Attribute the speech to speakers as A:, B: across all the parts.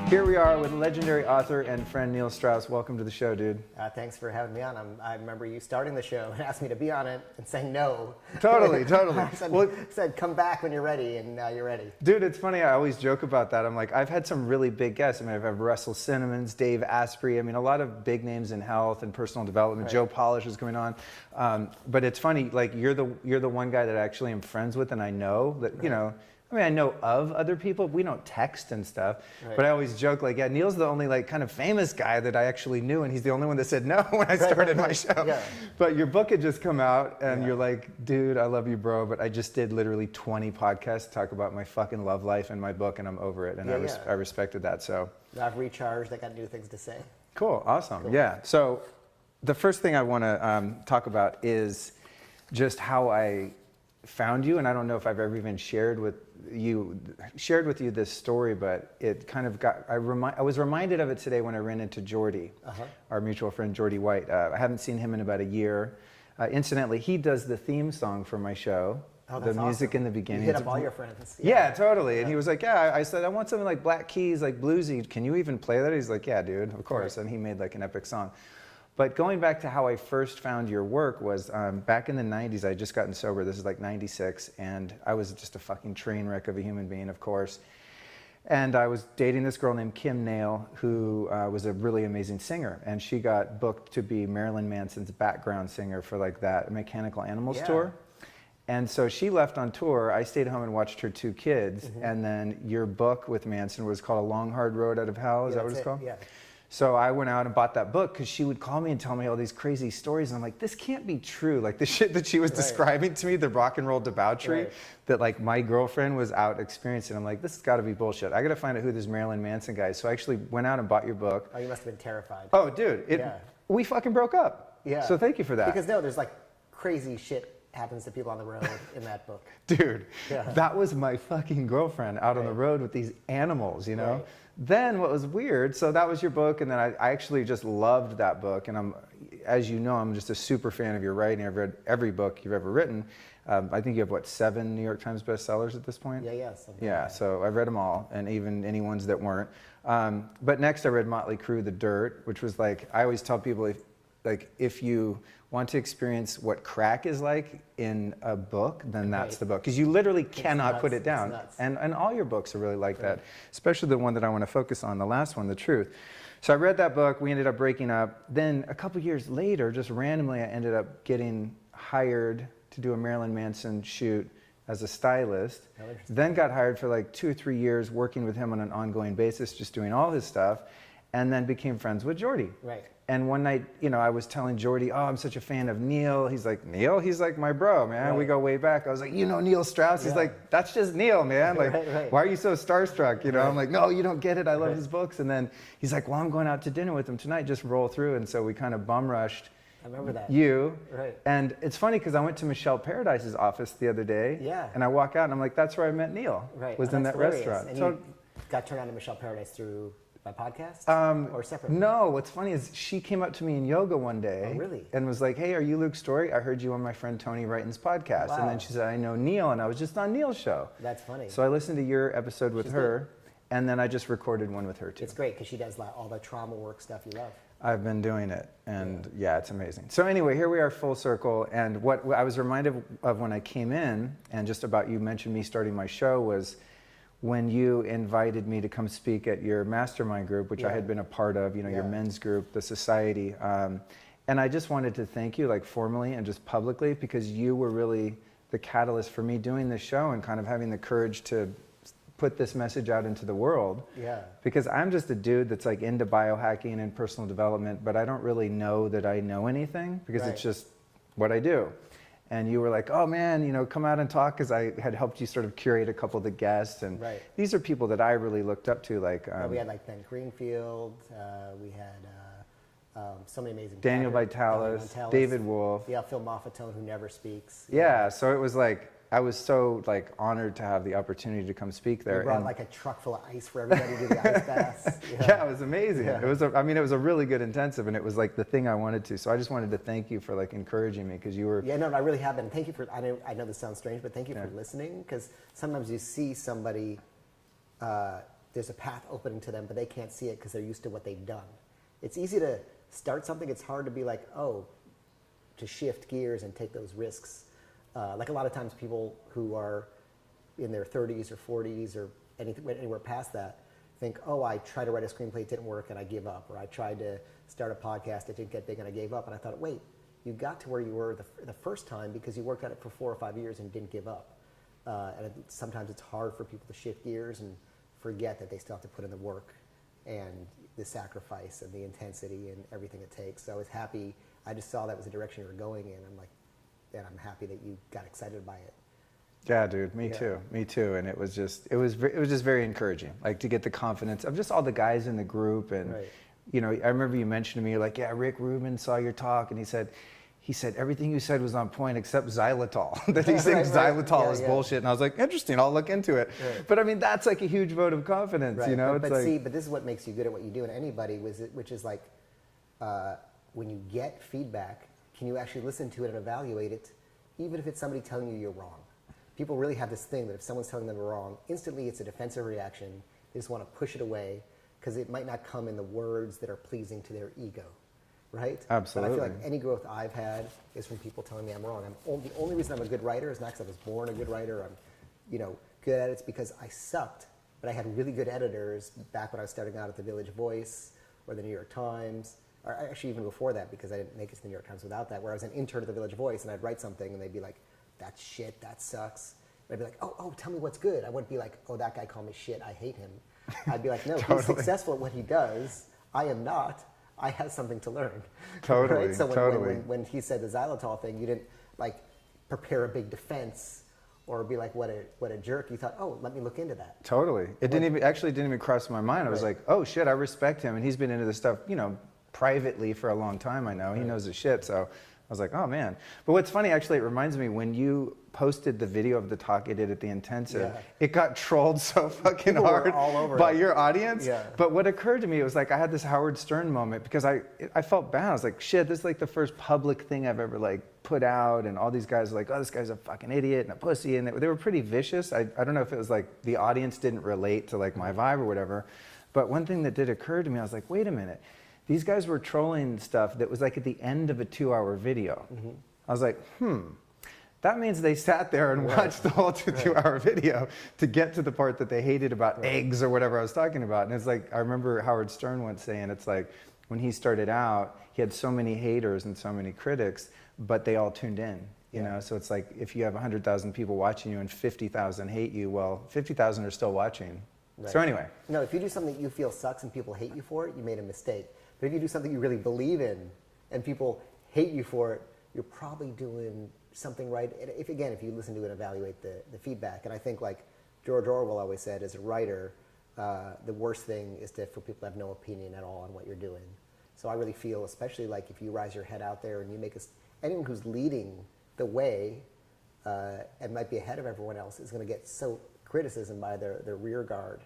A: Here we are with legendary author and friend Neil Strauss. Welcome to the show, dude.
B: Thanks for having me on. I remember you starting the show and asking me to be on it and saying no.
A: Totally.
B: said, come back when you're ready, and now you're ready.
A: Dude, it's funny. I always joke about that. I'm like, I've had some really big guests. I mean, I've had Russell Simmons, Dave Asprey. I mean, a lot of big names in health and personal development. Right. Joe Polish is coming on. But it's funny, like you're the one guy that I actually am friends with, and I know that, you know, I mean, I know of other people. We don't text and stuff, but I always joke like, yeah, Neil's the only like kind of famous guy that I actually knew, and he's the only one that said no when I started my show. Yeah. But your book had just come out, and you're like, dude, I love you, bro, but I just did literally 20 podcasts to talk about my fucking love life and my book, and I'm over it, and I respected that. So
B: I've recharged. I got new things to say.
A: Cool, awesome, cool. Yeah. So the first thing I want to talk about is just how I found you, and I don't know if I've ever even shared with you this story, but it kind of got, I was reminded of it today when I ran into Jordy, our mutual friend Jordy White. I haven't seen him in about a year. Incidentally, he does the theme song for my show.
B: Oh,
A: the music
B: awesome.
A: in the beginning.
B: You hit up all your friends.
A: Yeah, totally. And he was like, yeah, I said, I want something like Black Keys, like bluesy. Can you even play that? He's like, yeah, dude, of course. Right. And he made like an epic song. But going back to how I first found your work was back in the 90s, I had just gotten sober. This is like 96, and I was just a fucking train wreck of a human being, of course. And I was dating this girl named Kim Nail, who was a really amazing singer. And she got booked to be Marilyn Manson's background singer for like that Mechanical Animals tour. And so she left on tour. I stayed home and watched her two kids. And then your book with Manson was called A Long Hard Road Out of Hell. Is that what it's called?
B: Yeah.
A: So I went out and bought that book because she would call me and tell me all these crazy stories. And I'm like, this can't be true. Like the shit that she was describing to me, the rock and roll debauchery that like my girlfriend was out experiencing. I'm like, this has got to be bullshit. I got to find out who this Marilyn Manson guy is. So I actually went out and bought your book.
B: Oh, you must have been terrified.
A: Oh, dude, we fucking broke up.
B: Yeah.
A: So thank you for that.
B: Because no, there's like crazy shit happens to people on the road in that book.
A: Dude, that was my fucking girlfriend out on the road with these animals, you know? Right. Then what was weird, so that was your book, and then I actually just loved that book, and as you know, I'm just a super fan of your writing. I've read every book you've ever written. I think you have, what, 7 New York Times bestsellers at this point? Yeah, so I've read them all, and even any ones that weren't. But next I read Motley Crue, The Dirt, which was like, I always tell people, if you want to experience what crack is like in a book, then that's the book. Because you literally cannot put it down. And all your books are really like that, especially the one that I want to focus on, the last one, The Truth. So I read that book, we ended up breaking up. Then a couple years later, just randomly, I ended up getting hired to do a Marilyn Manson shoot as a stylist. Then got hired for like 2 or 3 years working with him on an ongoing basis, just doing all his stuff. And then became friends with Jordy.
B: Right.
A: And one night, you know, I was telling Jordy, oh, I'm such a fan of Neil. He's like, Neil? He's like my bro, man. We go way back. I was like, you know Neil Strauss? He's like, that's just Neil, man. Like, why are you so starstruck? You know, I'm like, no, you don't get it. I love his books. And then he's like, well, I'm going out to dinner with him tonight. Just roll through. And so we kind of bum rushed.
B: I remember that.
A: You. Right. And it's funny because I went to Michelle Paradise's office the other day.
B: Yeah.
A: And I walk out and I'm like, that's where I met Neil.
B: Right.
A: Was in that restaurant.
B: And so you got turned on to Michelle Paradise through my podcast or separately?
A: No, what's funny is she came up to me in yoga one day.
B: Oh, really?
A: And was like, hey, are you Luke Story? I heard you on my friend Tony Wrighton's podcast. Wow. And then she said, I know Neil, and I was just on Neil's show.
B: That's funny.
A: So I listened to your episode with her, and then I just recorded one with her too.
B: It's great because she does all the trauma work stuff you love.
A: I've been doing it, and yeah, it's amazing. So anyway, here we are full circle, and what I was reminded of when I came in, and just about you mentioned me starting my show, was when you invited me to come speak at your mastermind group, which I had been a part of, you know, your men's group, the society. And I just wanted to thank you, like formally and just publicly, because you were really the catalyst for me doing this show and kind of having the courage to put this message out into the world. Yeah. Because I'm just a dude that's like into biohacking and personal development, but I don't really know that I know anything because it's just what I do. And you were like, oh man, you know, come out and talk, because I had helped you sort of curate a couple of the guests. And these are people that I really looked up to. Like
B: we had like Ben Greenfield, we had so many amazing
A: Daniel Vitalis, David Wolf.
B: Yeah, Phil Moffatone, who never speaks.
A: Yeah, so it was like, I was so like honored to have the opportunity to come speak there.
B: We brought like a truck full of ice for everybody to do the ice baths.
A: Yeah, it was amazing. It was, I mean, it was a really good intensive, and it was like the thing I wanted to. So I just wanted to thank you for like encouraging me, because you were.
B: Yeah, no, I really have been. Thank you for. I know this sounds strange, but thank you for listening, because sometimes you see somebody there's a path opening to them, but they can't see it because they're used to what they've done. It's easy to start something. It's hard to be like, oh, to shift gears and take those risks. Like a lot of times people who are in their 30s or 40s or anywhere past that think, oh, I tried to write a screenplay, it didn't work, and I give up. Or I tried to start a podcast, it didn't get big, and I gave up. And I thought, wait, you got to where you were the first time because you worked at it for 4 or 5 years and didn't give up. Sometimes it's hard for people to shift gears and forget that they still have to put in the work and the sacrifice and the intensity and everything it takes. So I was happy. I just saw that was the direction you were going in. I'm like, and I'm happy that you got excited by it.
A: Yeah, dude, me too. And it was just very encouraging, like to get the confidence of just all the guys in the group. And, you know, I remember you mentioned to me, like, yeah, Rick Rubin saw your talk and he said everything you said was on point except xylitol. That he thinks xylitol is bullshit. And I was like, interesting, I'll look into it. But I mean, that's like a huge vote of confidence, you know?
B: But this is what makes you good at what you do. And anybody, which is like, when you get feedback, can you actually listen to it and evaluate it, even if it's somebody telling you you're wrong? People really have this thing that if someone's telling them they're wrong, instantly it's a defensive reaction. They just want to push it away because it might not come in the words that are pleasing to their ego, right?
A: Absolutely.
B: But I feel like any growth I've had is from people telling me I'm wrong. The only reason I'm a good writer is not because I was born a good writer. I'm, good at it. It's because I sucked, but I had really good editors back when I was starting out at the Village Voice or the New York Times, or actually even before that because I didn't make it to the New York Times without that, where I was an intern at the Village Voice and I'd write something and they'd be like, that's shit, that sucks. And I'd be like, oh, tell me what's good. I wouldn't be like, oh, that guy called me shit, I hate him. I'd be like, no, he's successful at what he does. I am not. I have something to learn.
A: Totally,
B: right? So
A: totally.
B: When he said the xylitol thing, you didn't like prepare a big defense or be like, what a jerk. You thought, oh, let me look into that.
A: Totally. It didn't even cross my mind. I was like, oh shit, I respect him. And he's been into this stuff, privately for a long time, I know. He knows his shit. So I was like, oh man. But what's funny, actually, it reminds me, when you posted the video of the talk you did at the intensive, it got trolled so fucking hard by your audience. But what occurred to me, it was like I had this Howard Stern moment because I felt bad. I was like, shit, this is like the first public thing I've ever like put out, and all these guys were like, oh, this guy's a fucking idiot and a pussy, and they were pretty vicious. I don't know if it was like the audience didn't relate to like my vibe or whatever, but one thing that did occur to me, I was like, wait a minute. These guys were trolling stuff that was like at the end of a 2-hour video. I was like, that means they sat there and watched the whole 2-hour video to get to the part that they hated about eggs or whatever I was talking about. And it's like, I remember Howard Stern once saying, it's like, when he started out, he had so many haters and so many critics, but they all tuned in. You know, so it's like, if you have 100,000 people watching you and 50,000 hate you, well, 50,000 are still watching. So anyway.
B: No, if you do something that you feel sucks and people hate you for it, you made a mistake. But if you do something you really believe in and people hate you for it, you're probably doing something right. And if you listen to it and evaluate the feedback. And I think like George Orwell always said, as a writer, the worst thing is for people to have no opinion at all on what you're doing. So I really feel, especially like if you rise your head out there and you make anyone who's leading the way and might be ahead of everyone else is going to get so criticism by their rear guard,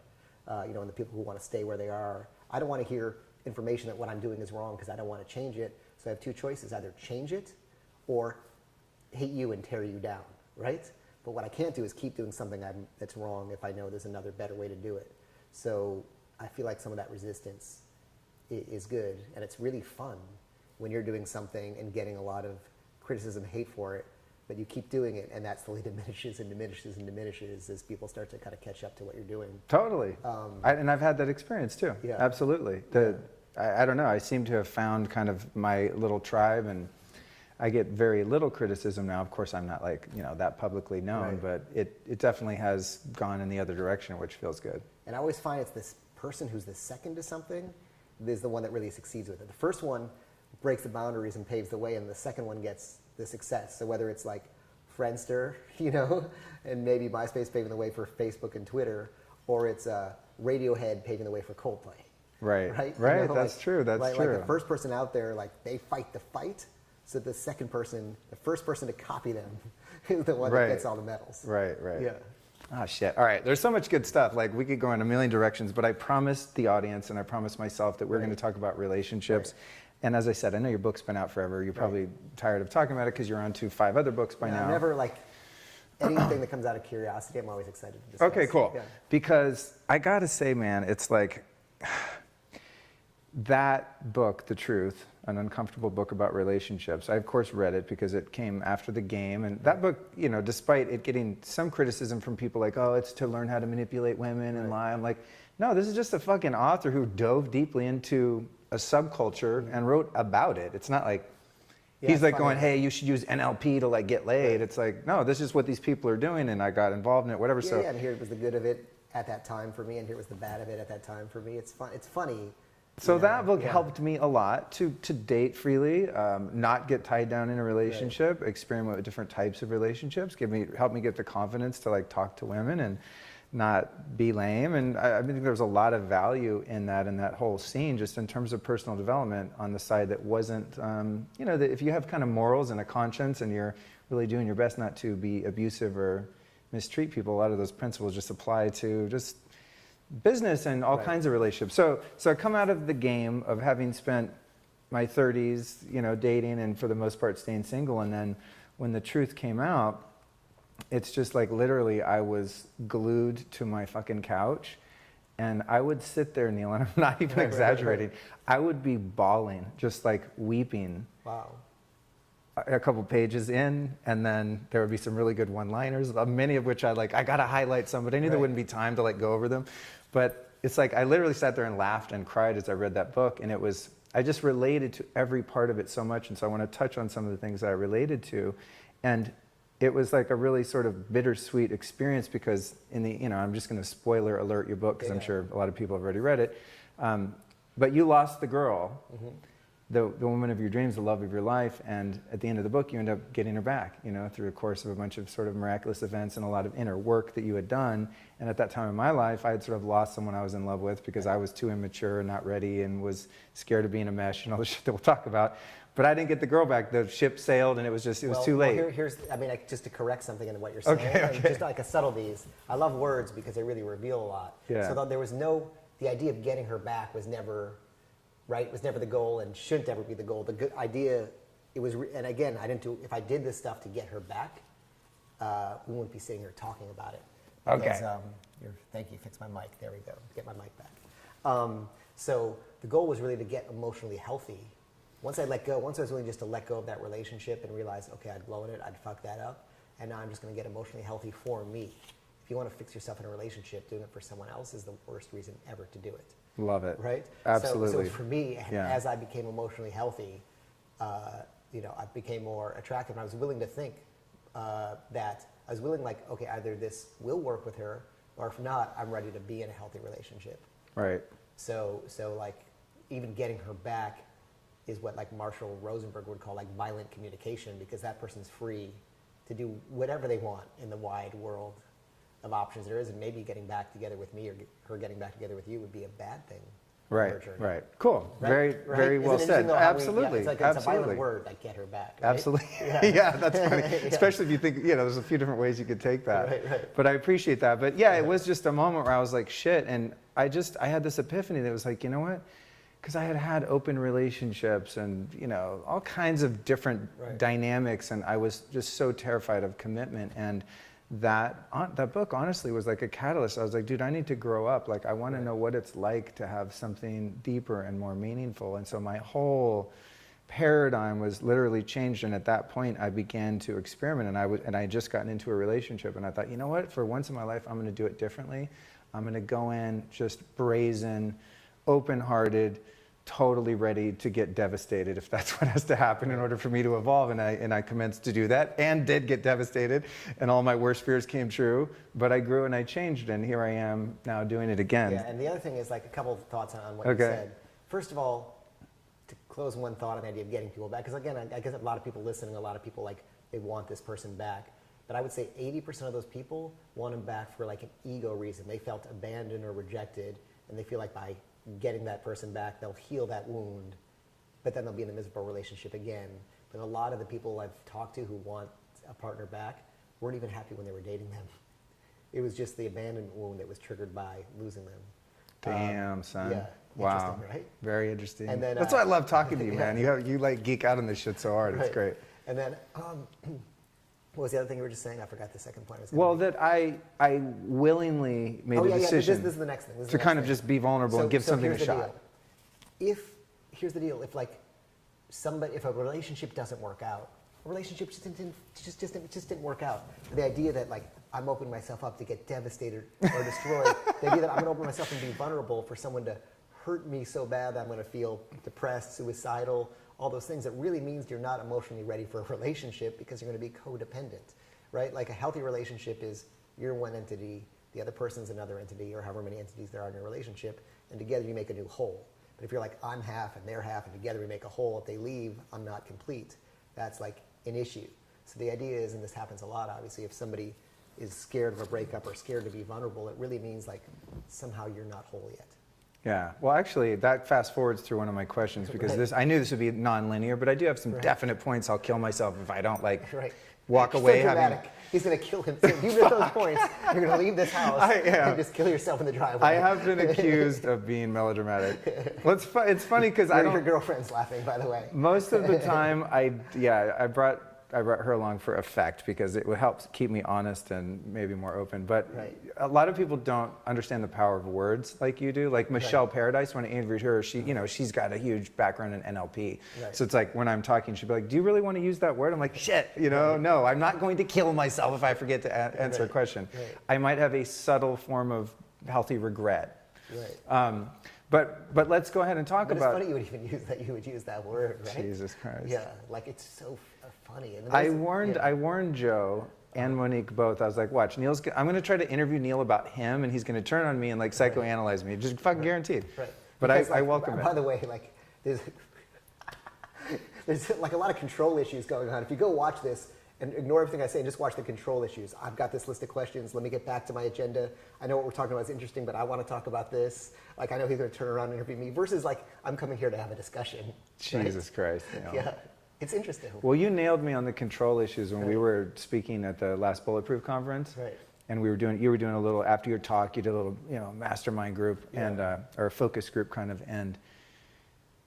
B: and the people who want to stay where they are. I don't want to hear information that what I'm doing is wrong because I don't want to change it. So I have two choices, either change it or hate you and tear you down, right? But what I can't do is keep doing something that's wrong if I know there's another better way to do it. So I feel like some of that resistance is good, and it's really fun when you're doing something and getting a lot of criticism, hate for it, but you keep doing it, and that slowly diminishes and diminishes and diminishes as people start to kind of catch up to what you're doing.
A: Totally. And I've had that experience too. Yeah. Absolutely. I don't know, I seem to have found kind of my little tribe, and I get very little criticism now. Of course, I'm not like, that publicly known, but it definitely has gone in the other direction, which feels good.
B: And I always find it's this person who's the second to something is the one that really succeeds with it. The first one breaks the boundaries and paves the way, and the second one gets the success. So whether it's like Friendster, and maybe MySpace paving the way for Facebook and Twitter, or it's Radiohead paving the way for Coldplay. Right.
A: That's true. That's true.
B: Like the first person out there, like they fight the fight. So the first person to copy them is the one that gets all the medals.
A: Right.
B: Yeah.
A: Oh shit. All right. There's so much good stuff. Like we could go in a million directions, but I promised the audience and I promised myself that we're going to talk about relationships. And as I said, I know your book's been out forever. You're probably tired of talking about it because you're on to 5 other books by now.
B: I'm never like anything that comes out of curiosity, I'm always excited to discuss.
A: Okay, cool.
B: Yeah.
A: Because I gotta say, man, it's like that book, The Truth, an uncomfortable book about relationships. I of course read it because it came after the game, and that book, you know, despite it getting some criticism from people like, oh, it's to learn how to manipulate women and lie. I'm like, no, this is just a fucking author who dove deeply into a subculture and wrote about it. It's not like he's like going, hey, you should use NLP to like get laid. It's like, no, this is what these people are doing, and I got involved in it, whatever.
B: Yeah, and here was the good of it at that time for me, and here was the bad of it at that time for me. It's fun. It's funny.
A: So that book helped me a lot to date freely, not get tied down in a relationship, experiment with different types of relationships, help me get the confidence to like talk to women and not be lame. And I think there was a lot of value in that whole scene, just in terms of personal development on the side that wasn't, you know, that if you have kind of morals and a conscience and you're really doing your best not to be abusive or mistreat people, a lot of those principles just apply to just business and all kinds of relationships. So I come out of the game of having spent my 30s, you know, dating and for the most part staying single, and then when The Truth came out, it's just like literally I was glued to my fucking couch, and I would sit there, Neil, and I'm not even exaggerating. I would be bawling, just like weeping.
B: Wow.
A: A couple pages in, and then there would be some really good one-liners, many of which I gotta highlight some, but I knew there wouldn't be time to like go over them. But it's like I literally sat there and laughed and cried as I read that book, and I just related to every part of it so much, and so I want to touch on some of the things that I related to. And it was like a really sort of bittersweet experience because I'm just going to spoiler alert your book because I'm sure a lot of people have already read it. But you lost the girl, the woman of your dreams, the love of your life, and at the end of the book you end up getting her back, you know, through a course of a bunch of sort of miraculous events and a lot of inner work that you had done. And at that time in my life, I had sort of lost someone I was in love with because I was too immature and not ready and was scared of being a mesh and all the shit that we'll talk about. But I didn't get the girl back. The ship sailed, and it was too late.
B: Well, just to correct something in what you're saying, and just like a subtleties. I love words because they really reveal a lot. Yeah. So there was the idea of getting her back was never, right? Was never the goal, and shouldn't ever be the goal. The good idea, and again, if I did this stuff to get her back, we wouldn't be sitting here talking about it. Because, thank you. Fix my mic. There we go. Get my mic back. So the goal was really to get emotionally healthy. Once I was willing just to let go of that relationship and realize, okay, I'd blown it, I'd fucked that up, and now I'm just going to get emotionally healthy for me. If you want to fix yourself in a relationship, doing it for someone else is the worst reason ever to do it.
A: Love it.
B: Right?
A: Absolutely.
B: So for me, as I became emotionally healthy, I became more attractive, and I was willing to think okay, either this will work with her, or if not, I'm ready to be in a healthy relationship.
A: Right.
B: So like, even getting her back is what like Marshall Rosenberg would call like violent communication, because that person's free to do whatever they want in the wide world of options there is, and maybe getting back together with me or her getting back together with you would be a bad thing.
A: Right, right. Cool. Right? Very well said. Absolutely.
B: It's like it's a violent word, like get her back. Right?
A: Absolutely. Yeah, that's funny. Especially if you think, there's a few different ways you could take that.
B: Right.
A: But I appreciate that. But it was just a moment where I was like, shit. And I had this epiphany that was like, you know what? Because I had open relationships and, all kinds of different dynamics. And I was just so terrified of commitment. And that book honestly was like a catalyst. I was like, dude, I need to grow up. Like, I want to know what it's like to have something deeper and more meaningful. And so my whole paradigm was literally changed. And at that point, I began to experiment. And I had just gotten into a relationship. And I thought, you know what? For once in my life, I'm going to do it differently. I'm going to go in just brazen, open-hearted, totally ready to get devastated if that's what has to happen in order for me to evolve. And I commenced to do that and did get devastated, and all my worst fears came true. But I grew and I changed, and here I am now doing it again.
B: Yeah, and the other thing is like a couple of thoughts on what you said. First of all, to close one thought on the idea of getting people back, because again, I guess a lot of people listening, a lot of people like they want this person back. But I would say 80% of those people want them back for like an ego reason. They felt abandoned or rejected, and they feel like by getting that person back, they'll heal that wound, but then they'll be in a miserable relationship again. But a lot of the people I've talked to who want a partner back weren't even happy when they were dating them. It was just the abandonment wound that was triggered by losing them.
A: Damn, son.
B: Yeah.
A: Wow.
B: Interesting, right?
A: Very interesting.
B: And then,
A: that's why I love talking to you, man. You like geek out on this shit so hard. It's great.
B: And then What was the other thing you were just saying? I forgot the second point.
A: Well, that I willingly made a decision
B: this is the next thing.
A: to kind of just be vulnerable and give something a shot.
B: Here's the deal. If a relationship doesn't work out, a relationship just didn't work out. The idea that like I'm opening myself up to get devastated or destroyed, the idea that I'm going to open myself and be vulnerable for someone to hurt me so bad that I'm going to feel depressed, suicidal, all those things, it really means you're not emotionally ready for a relationship because you're going to be codependent, right? Like a healthy relationship is you're one entity, the other person's another entity, or however many entities there are in your relationship, and together you make a new whole. But if you're like, I'm half and they're half, and together we make a whole, if they leave, I'm not complete, that's like an issue. So the idea is, and this happens a lot obviously, if somebody is scared of a breakup or scared to be vulnerable, it really means like somehow you're not whole yet.
A: Yeah, well actually that fast forwards through one of my questions because I knew this would be non-linear, but I do have some definite points I'll kill myself if I don't like walk away having...
B: He's going to kill himself. If you miss those points, you're going to leave this house and just kill yourself in the driveway.
A: I have been accused of being melodramatic. Well, it's funny because I don't...
B: Your girlfriend's laughing, by the way.
A: Most of the time, I brought her along for effect because it would help keep me honest and maybe more open. But a lot of people don't understand the power of words like you do. Like Michelle Paradise, when I interviewed her, she's got a huge background in NLP. So it's like when I'm talking, she'd be like, "Do you really want to use that word?" I'm like, "Shit, no, I'm not going to kill myself if I forget to answer a question." I might have a subtle form of healthy regret. But let's go ahead and talk about.
B: It's funny you would use that word, right?
A: Jesus Christ.
B: Yeah, like it's so funny. And
A: I warned Joe and Monique both. I was like, watch, I'm going to try to interview Neil about him, and he's going to turn on me and like psychoanalyze me. Just fucking guaranteed. But because, I welcome it.
B: By the way, like there's like a lot of control issues going on. If you go watch this and ignore everything I say and just watch the control issues. I've got this list of questions. Let me get back to my agenda. I know what we're talking about is interesting, but I want to talk about this. Like I know he's going to turn around and interview me versus like I'm coming here to have a discussion.
A: Jesus Christ.
B: Yeah. It's interesting.
A: Well, you nailed me on the control issues when we were speaking at the last Bulletproof conference. And you were doing a little, after your talk, you did a little, mastermind group and or a focus group kind of, and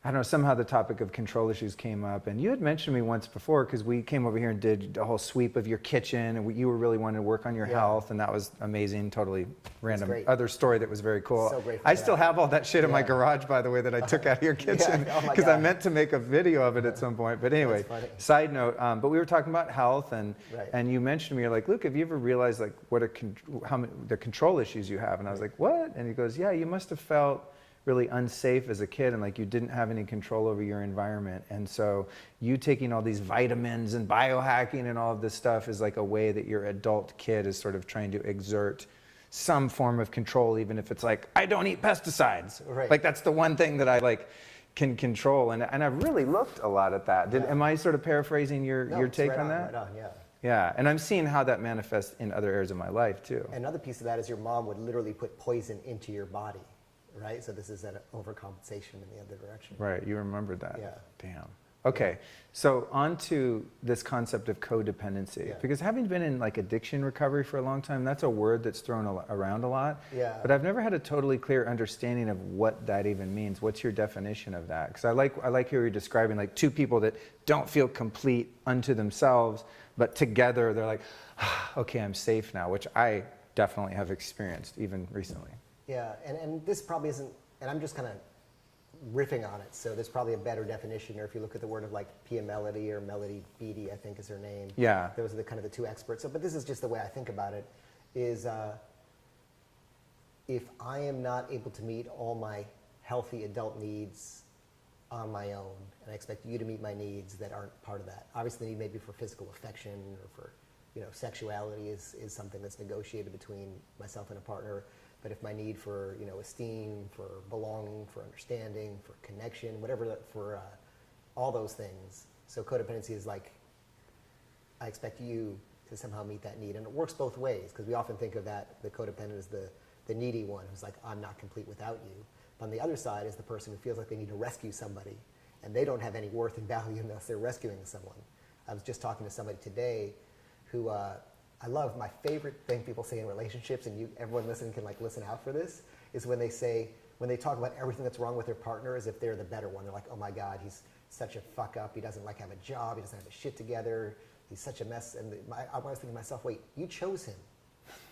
A: I don't know, somehow the topic of control issues came up, and you had mentioned to me once before because we came over here and did a whole sweep of your kitchen, and you were really wanting to work on your health, and that was amazing, totally random other story that was very cool.
B: So grateful
A: I still have all that shit in my garage, by the way, that I took out of your kitchen because I meant to make a video of it at some point. But anyway, side note, but we were talking about health, and you mentioned to me, you're like, Luke, have you ever realized like the control issues you have? And I was like, what? And he goes, yeah, you must have felt really unsafe as a kid and like you didn't have any control over your environment. And so you taking all these vitamins and biohacking and all of this stuff is like a way that your adult kid is sort of trying to exert some form of control, even if it's like, I don't eat pesticides. Like that's the one thing that I like can control. And I've really looked a lot at that. Am I sort of paraphrasing your take on that?
B: Right on,
A: Yeah, and I'm seeing how that manifests in other areas of my life too.
B: Another piece of that is your mom would literally put poison into your body. Right, so this is an overcompensation in the other direction.
A: Right, you remembered that.
B: Yeah.
A: Damn. Okay, so on to this concept of codependency. Because having been in like addiction recovery for a long time, that's a word that's thrown around a lot. But I've never had a totally clear understanding of what that even means. What's your definition of that? Because I like how you're describing like two people that don't feel complete unto themselves, but together they're like, okay, I'm safe now, which I definitely have experienced even recently.
B: Yeah, and this probably isn't, and I'm just kind of riffing on it, so there's probably a better definition, or if you look at the word of like Pia Melody or Melody Beattie, I think is her name.
A: Yeah.
B: Those are the kind of the two experts. So, but this is just the way I think about it, is if I am not able to meet all my healthy adult needs on my own, and I expect you to meet my needs that aren't part of that. Obviously, the need maybe for physical affection or for, sexuality is something that's negotiated between myself and a partner. But if my need for, esteem, for belonging, for understanding, for connection, whatever, for all those things. So codependency is like, I expect you to somehow meet that need. And it works both ways, because we often think of that, the codependent as the needy one who's like, I'm not complete without you. But on the other side is the person who feels like they need to rescue somebody, and they don't have any worth and value unless they're rescuing someone. I was just talking to somebody today who, I love, my favorite thing people say in relationships, and everyone listening can like listen out for this, is when they talk about everything that's wrong with their partner as if they're the better one. They're like, oh my God, he's such a fuck up. He doesn't like have a job. He doesn't have his shit together. he's such a mess. And I was thinking to myself, wait, you chose him.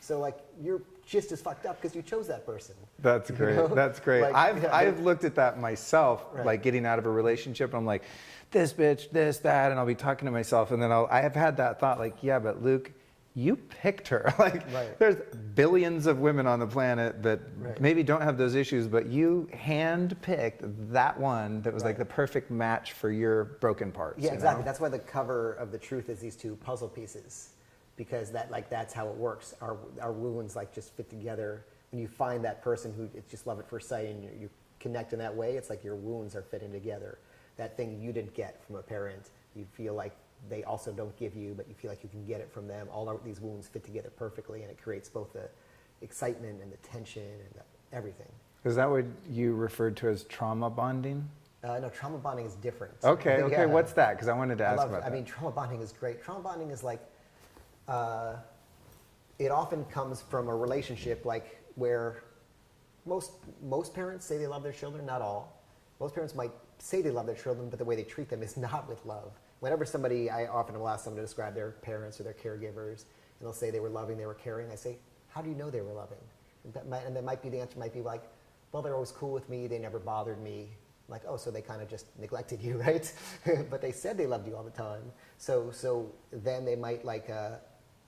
B: So like you're just as fucked up because you chose that person.
A: That's great. You know? That's great.
B: Like,
A: I've looked at that myself,
B: right.
A: like getting out of a relationship. And I'm like, this bitch, this, that, and I'll be talking to myself, and then I have had that thought, like, yeah, but Luke, you picked her. Like,
B: right.
A: There's billions of women on the planet that
B: right.
A: maybe don't have those issues, but you hand-picked that one that was like the perfect match for your broken parts.
B: Yeah, exactly.
A: Know?
B: That's why the cover of The Truth is these two puzzle pieces, because that's how it works. Our wounds like just fit together. When you find that person who it's just love at first sight and you connect in that way, it's like your wounds are fitting together. That thing you didn't get from a parent, you feel like they also don't give you, but you feel like you can get it from them. All these wounds fit together perfectly, and it creates both the excitement and the tension and everything.
A: Is that what you referred to as trauma bonding?
B: No, trauma bonding is different.
A: Okay,
B: yeah.
A: What's that? Because I wanted to ask about that.
B: I mean, trauma bonding is great. Trauma bonding is like, it often comes from a relationship like where most parents say they love their children, not all. Most parents might say they love their children, but the way they treat them is not with love. Whenever I often will ask someone to describe their parents or their caregivers, and they'll say they were loving, they were caring. I say, how do you know they were loving? And the answer might be like, well, they're always cool with me, they never bothered me. I'm like, oh, so they kind of just neglected you, right? But they said they loved you all the time. So then they might like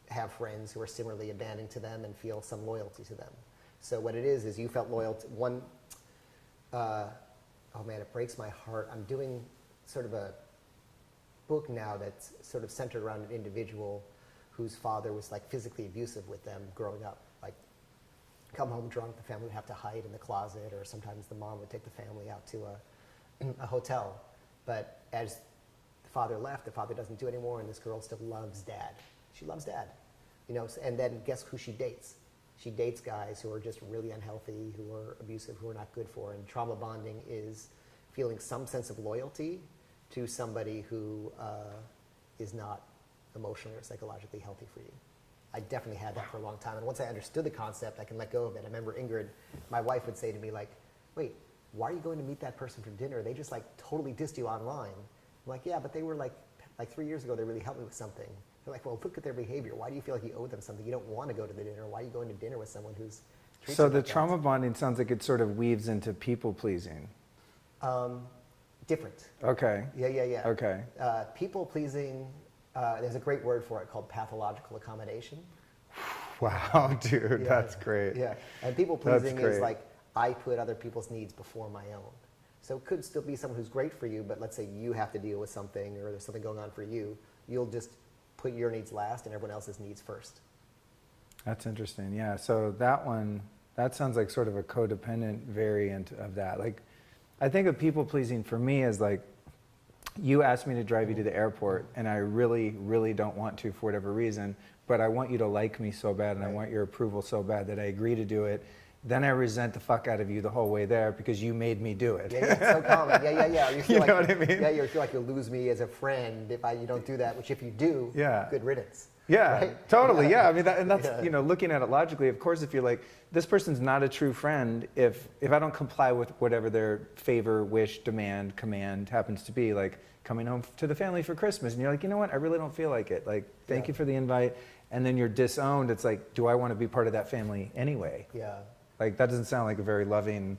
B: have friends who are similarly abandoned to them and feel some loyalty to them. So what it is you felt loyal to one, oh man, it breaks my heart. I'm doing sort of a book now that's sort of centered around an individual whose father was like physically abusive with them growing up. Like come home drunk, the family would have to hide in the closet, or sometimes the mom would take the family out to a hotel. But as the father left, the father doesn't do it anymore, and this girl still loves dad. She loves dad, you know. And then guess who she dates? She dates guys who are just really unhealthy, who are abusive, who are not good for her. And trauma bonding is feeling some sense of loyalty to somebody who is not emotionally or psychologically healthy for you. I definitely had that for a long time. And once I understood the concept, I can let go of it. I remember Ingrid, my wife, would say to me like, wait, why are you going to meet that person for dinner? They just like totally dissed you online. I'm like, yeah, but they were like 3 years ago, they really helped me with something. They're like, well, look at their behavior. Why do you feel like you owe them something? You don't want to go to the dinner. Why are you going to dinner with someone who's treats
A: So
B: you
A: the
B: like
A: trauma bonding sounds like it sort of weaves into people pleasing.
B: Different.
A: Okay.
B: Yeah.
A: Okay.
B: People pleasing, there's a great word for it called pathological accommodation.
A: Wow, dude,
B: Yeah.
A: that's great.
B: Yeah, and people
A: That's
B: pleasing
A: great.
B: is like, I put other people's needs before my own. So it could still be someone who's great for you, but let's say you have to deal with something or there's something going on for you. You'll just put your needs last and everyone else's needs first.
A: That's interesting. Yeah. So that sounds like sort of a codependent variant of that. Like, I think of people pleasing for me as like, you asked me to drive you to the airport, and I really, really don't want to for whatever reason, but I want you to like me so bad, and I want your approval so bad that I agree to do it. Then I resent the fuck out of you the whole way there because you made me do it.
B: Yeah, it's so common. Yeah. You feel
A: know what I mean?
B: Yeah, you feel like you'll lose me as a friend if you don't do that, which if you do, good riddance.
A: Yeah,
B: right?
A: totally. Yeah, I mean, that's
B: Yeah.
A: looking at it logically. Of course, if you're like, this person's not a true friend if I don't comply with whatever their favor, wish, demand, command happens to be, like coming home to the family for Christmas, and you're like, you know what, I really don't feel like it. Like, thank you for the invite, and then you're disowned. It's like, do I want to be part of that family anyway?
B: Yeah.
A: Like, that doesn't sound like a very loving,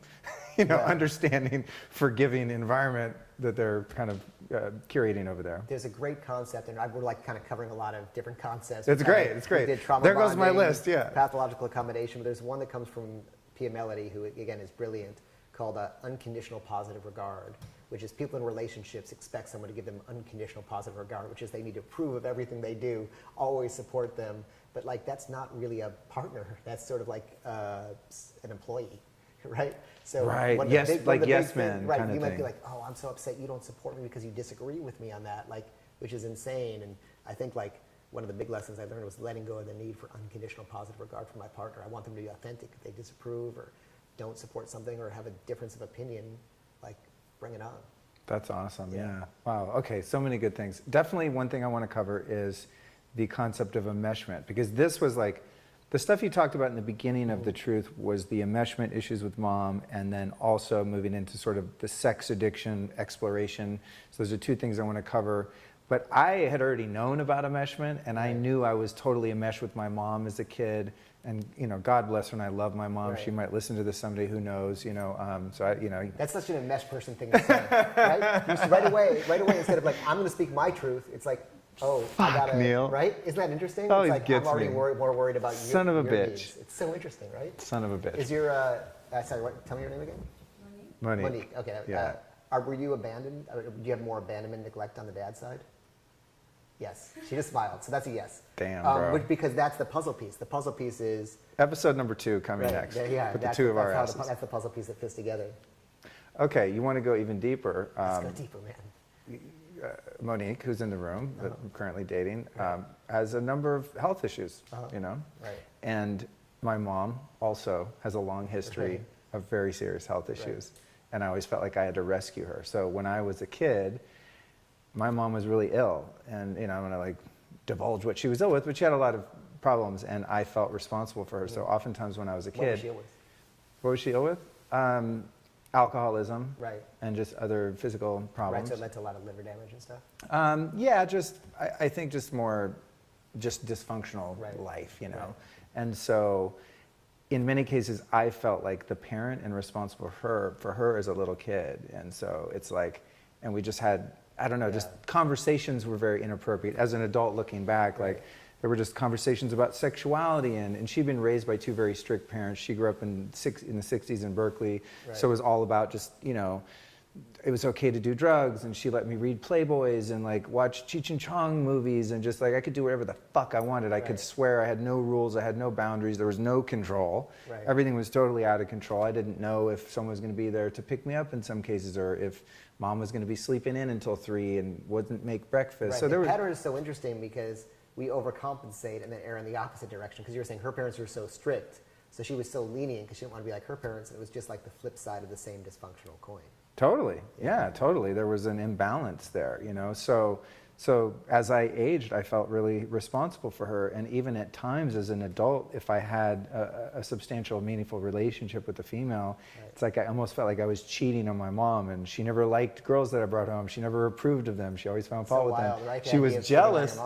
A: understanding, forgiving environment that they're kind of curating over there.
B: There's a great concept, and we're like kind of covering a lot of different concepts.
A: It's great. It's great.
B: We did trauma
A: There goes my
B: bonding,
A: list. Yeah.
B: Pathological accommodation. But there's one that comes from Pia Mellody, who again is brilliant, called unconditional positive regard, which is people in relationships expect someone to give them unconditional positive regard, which is they need to approve of everything they do, always support them. But like that's not really a partner. That's sort of like an employee, right? So
A: right.
B: one of
A: Yes,
B: the big,
A: like
B: one of the
A: yes
B: big
A: man
B: thing, right?
A: kind of
B: You might
A: thing.
B: be like, oh, I'm so upset you don't support me because you disagree with me on that, like, which is insane. And I think like one of the big lessons I learned was letting go of the need for unconditional positive regard from my partner. I want them to be authentic. If they disapprove or don't support something or have a difference of opinion, like bring it on.
A: That's awesome.
B: Yeah.
A: Yeah. Wow. Okay. So many good things. Definitely one thing I want to cover is the concept of enmeshment, because this was like the stuff you talked about in the beginning of The Truth was the enmeshment issues with mom, and then also moving into sort of the sex addiction exploration. So those are two things I want to cover. But I had already known about enmeshment, and I knew I was totally enmeshed with my mom as a kid. And God bless her, and I love my mom. Right. She might listen to this someday. Who knows? So I.
B: That's such an enmeshed person thing to say, right? Just right away, instead of like I'm going to speak my truth, it's like, oh,
A: fuck,
B: I gotta,
A: Neil.
B: Right? Isn't that interesting?
A: Oh,
B: it's like
A: gets
B: I'm already
A: me.
B: more worried about
A: Son of a bitch.
B: needs. It's so interesting, right?
A: Son of a bitch.
B: Is your sorry? Tell me your name again.
A: Monique.
B: Monique. Okay.
A: Yeah.
B: Were you abandoned? Do you have more abandonment, neglect on the dad's side? Yes. She just smiled, so that's a yes.
A: Damn, bro.
B: Because that's the puzzle piece. The puzzle piece is
A: episode number 2 coming next.
B: Yeah.
A: With the two of our asses.
B: That's the puzzle piece that fits together.
A: Okay, you want to go even deeper?
B: Let's go deeper, man.
A: Monique, who's in the room, that I'm currently dating, has a number of health issues.
B: Right.
A: And my mom also has a long history of very serious health issues. And I always felt like I had to rescue her. So when I was a kid, my mom was really ill, and I'm gonna like divulge what she was ill with, but she had a lot of problems, and I felt responsible for her. So oftentimes when I was a kid,
B: What was she ill with?
A: What was she ill with? Alcoholism, and just other physical problems.
B: Right, so it led to a lot of liver damage and stuff.
A: I think just more, just dysfunctional life, and so. In many cases, I felt like the parent and responsible for her as a little kid, and so it's like, and we just had. I don't know, just conversations were very inappropriate. As an adult looking back, like there were just conversations about sexuality, and she'd been raised by 2 very strict parents. She grew up in the 60s in Berkeley, so it was all about just, it was okay to do drugs, and she let me read Playboys and like watch Cheech and Chong movies, and just like I could do whatever the fuck I wanted. I could swear. I had no rules. I had no boundaries. There was no control. Everything was totally out of control. I didn't know if someone was going to be there to pick me up in some cases, or if mom was going to be sleeping in until 3 and wouldn't make breakfast. So
B: the pattern is so interesting because we overcompensate and then err in the opposite direction. Because you were saying her parents were so strict, so she was so lenient because she didn't want to be like her parents. And it was just like the flip side of the same dysfunctional coin.
A: Totally. Yeah, totally. There was an imbalance there, So as I aged, I felt really responsible for her. And even at times as an adult, if I had a substantial, meaningful relationship with a female, it's like I almost felt like I was cheating on my mom. And she never liked girls that I brought home. She never approved of them. She always found fault with them.
B: Right?
A: She was jealous,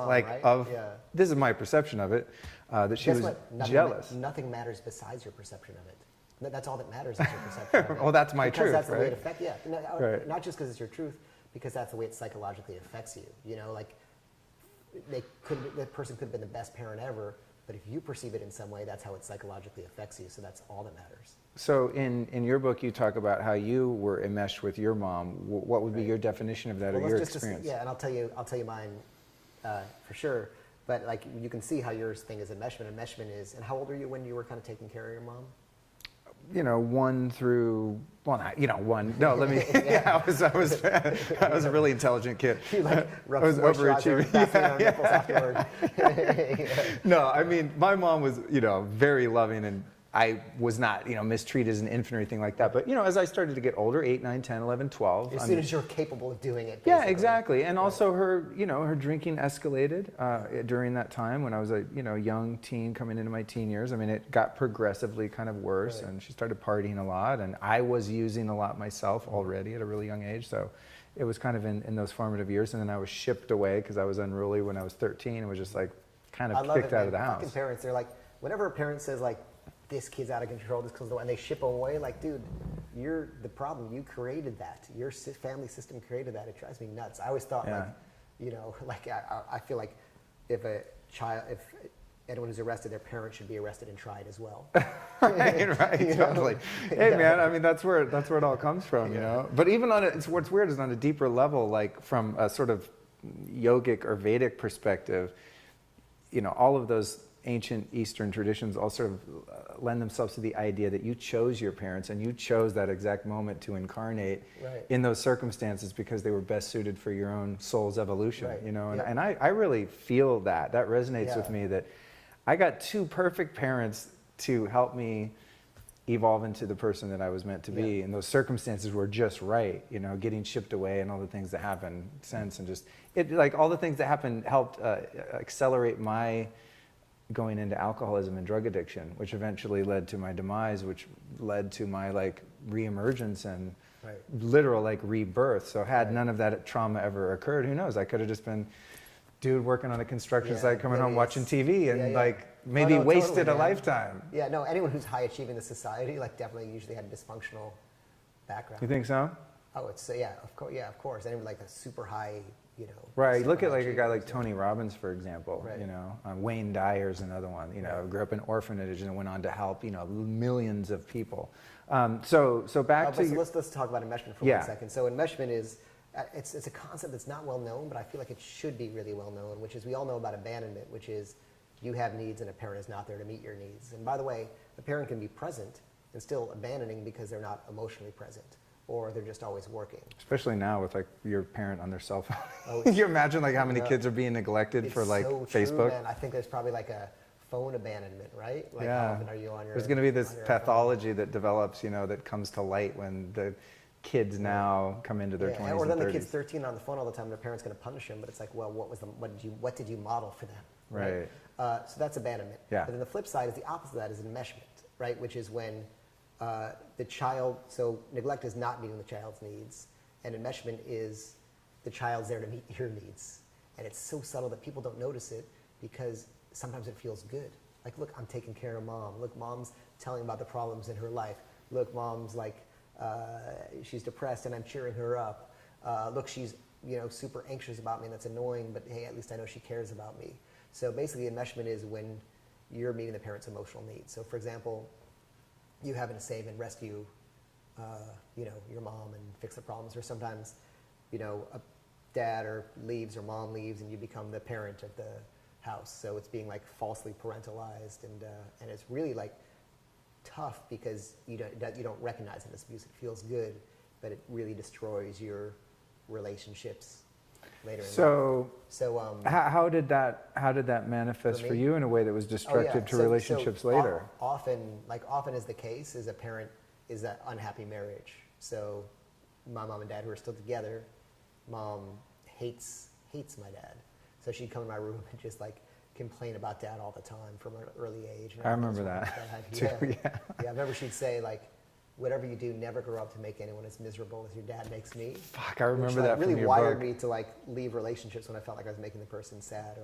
A: this is my perception of it, that she was jealous.
B: Nothing matters besides your perception of it. That's all that matters is your perception of it.
A: Well, that's my truth,
B: that's the
A: right?
B: way it affects, not just because it's your truth, because that's the way it psychologically affects you. Like that person could have been the best parent ever, but if you perceive it in some way, that's how it psychologically affects you. So that's all that matters.
A: So in your book, you talk about how you were enmeshed with your mom. What would be your definition of that, or your experience?
B: And I'll tell you mine for sure. But like you can see how your thing is enmeshment. Enmeshment is, and how old were you when you were kind of taking care of your mom?
A: 1 through, well, not, 1. No, let me. I was a really intelligent kid.
B: You like
A: I was overachieving. No, I mean, my mom was, very loving, and I was not, mistreated as an infant or anything like that. But, as I started to get older, 8, 9, 10, 11, 12.
B: As soon as you're capable of doing it.
A: Basically. Yeah, exactly. And also her, her drinking escalated during that time when I was a, young teen coming into my teen years. I mean, it got progressively kind of worse, and she started partying a lot. And I was using a lot myself already at a really young age. So it was kind of in those formative years. And then I was shipped away because I was unruly when I was 13 and was just like kind of kicked out of the house.
B: Fucking parents, they're like, whenever a parent says like, this kid's out of control, this kid's, and they ship them away, like, dude, you're the problem. You created that. Your family system created that. It drives me nuts. I always thought, I feel like if anyone who's arrested, their parent should be arrested and tried as well.
A: right, totally. Hey, man, I mean, that's where it all comes from, But even what's weird is on a deeper level, like from a sort of yogic or Vedic perspective, all of those ancient Eastern traditions all sort of lend themselves to the idea that you chose your parents and you chose that exact moment to incarnate in those circumstances because they were best suited for your own soul's evolution, And I really feel that resonates with me, that I got 2 perfect parents to help me evolve into the person that I was meant to be, and those circumstances were just right, getting shipped away and all the things that happened since, and just all the things that happened helped accelerate my going into alcoholism and drug addiction, which eventually led to my demise, which led to my like reemergence and literal like rebirth. So had none of that trauma ever occurred, who knows? I could have just been dude working on a construction site, coming home watching TV, and like maybe wasted a lifetime.
B: Yeah, no, anyone who's high achieving in society, like definitely usually had a dysfunctional background.
A: You think so?
B: Oh, it's of course. Anyone like a super high, you know.
A: Right. Look at like a guy like Tony Robbins, for example. You know, Wayne Dyer's another one. You know, grew up in orphanage and went on to help millions of people. So back to
B: let's talk about enmeshment for 1 second. So enmeshment is it's a concept that's not well known, but I feel like it should be really well known. Which is we all know about abandonment, which is you have needs and a parent is not there to meet your needs. And by the way, a parent can be present and still abandoning because they're not emotionally present, or they're just always working.
A: Especially now with like your parent on their cell phone. Can you imagine like how many kids are being neglected for like
B: so
A: Facebook?
B: True, man. I think there's probably like a phone abandonment, right? Like how often are you on your
A: There's going to be this pathology that develops, that comes to light when the kids now come into their 20s and 30s.
B: Or then the kid's 13 on the phone all the time, their parent's going to punish him, but it's like, well, what did you model for them?
A: Right.
B: So that's abandonment.
A: Yeah.
B: But then the flip side is the opposite of that is enmeshment, right? Which is when the child, so neglect is not meeting the child's needs, and enmeshment is the child's there to meet your needs. And it's so subtle that people don't notice it because sometimes it feels good. Like, look, I'm taking care of mom. Look, mom's telling about the problems in her life. Look, mom's like, she's depressed and I'm cheering her up. Look, she's super anxious about me and that's annoying, but hey, at least I know she cares about me. So basically enmeshment is when you're meeting the parent's emotional needs. So for example, you having to save and rescue your mom and fix the problems, or sometimes a dad or leaves or mom leaves and you become the parent of the house. So it's being like falsely parentalized, and it's really like tough because you don't recognize it as abuse. It feels good, but it really destroys your relationships later in life. So
A: how did that manifest for you in a way that was destructive to relationships later?
B: Often is the case is a parent is that unhappy marriage. So my mom and dad who are still together, mom hates my dad. So she'd come to my room and just like complain about dad all the time from an early age. And
A: I remember that too. Yeah,
B: I remember she'd say like, whatever you do, never grow up to make anyone as miserable as your dad makes me.
A: Fuck, I remember that
B: really
A: from your
B: wired
A: book.
B: me to like leave relationships when I felt like I was making the person sad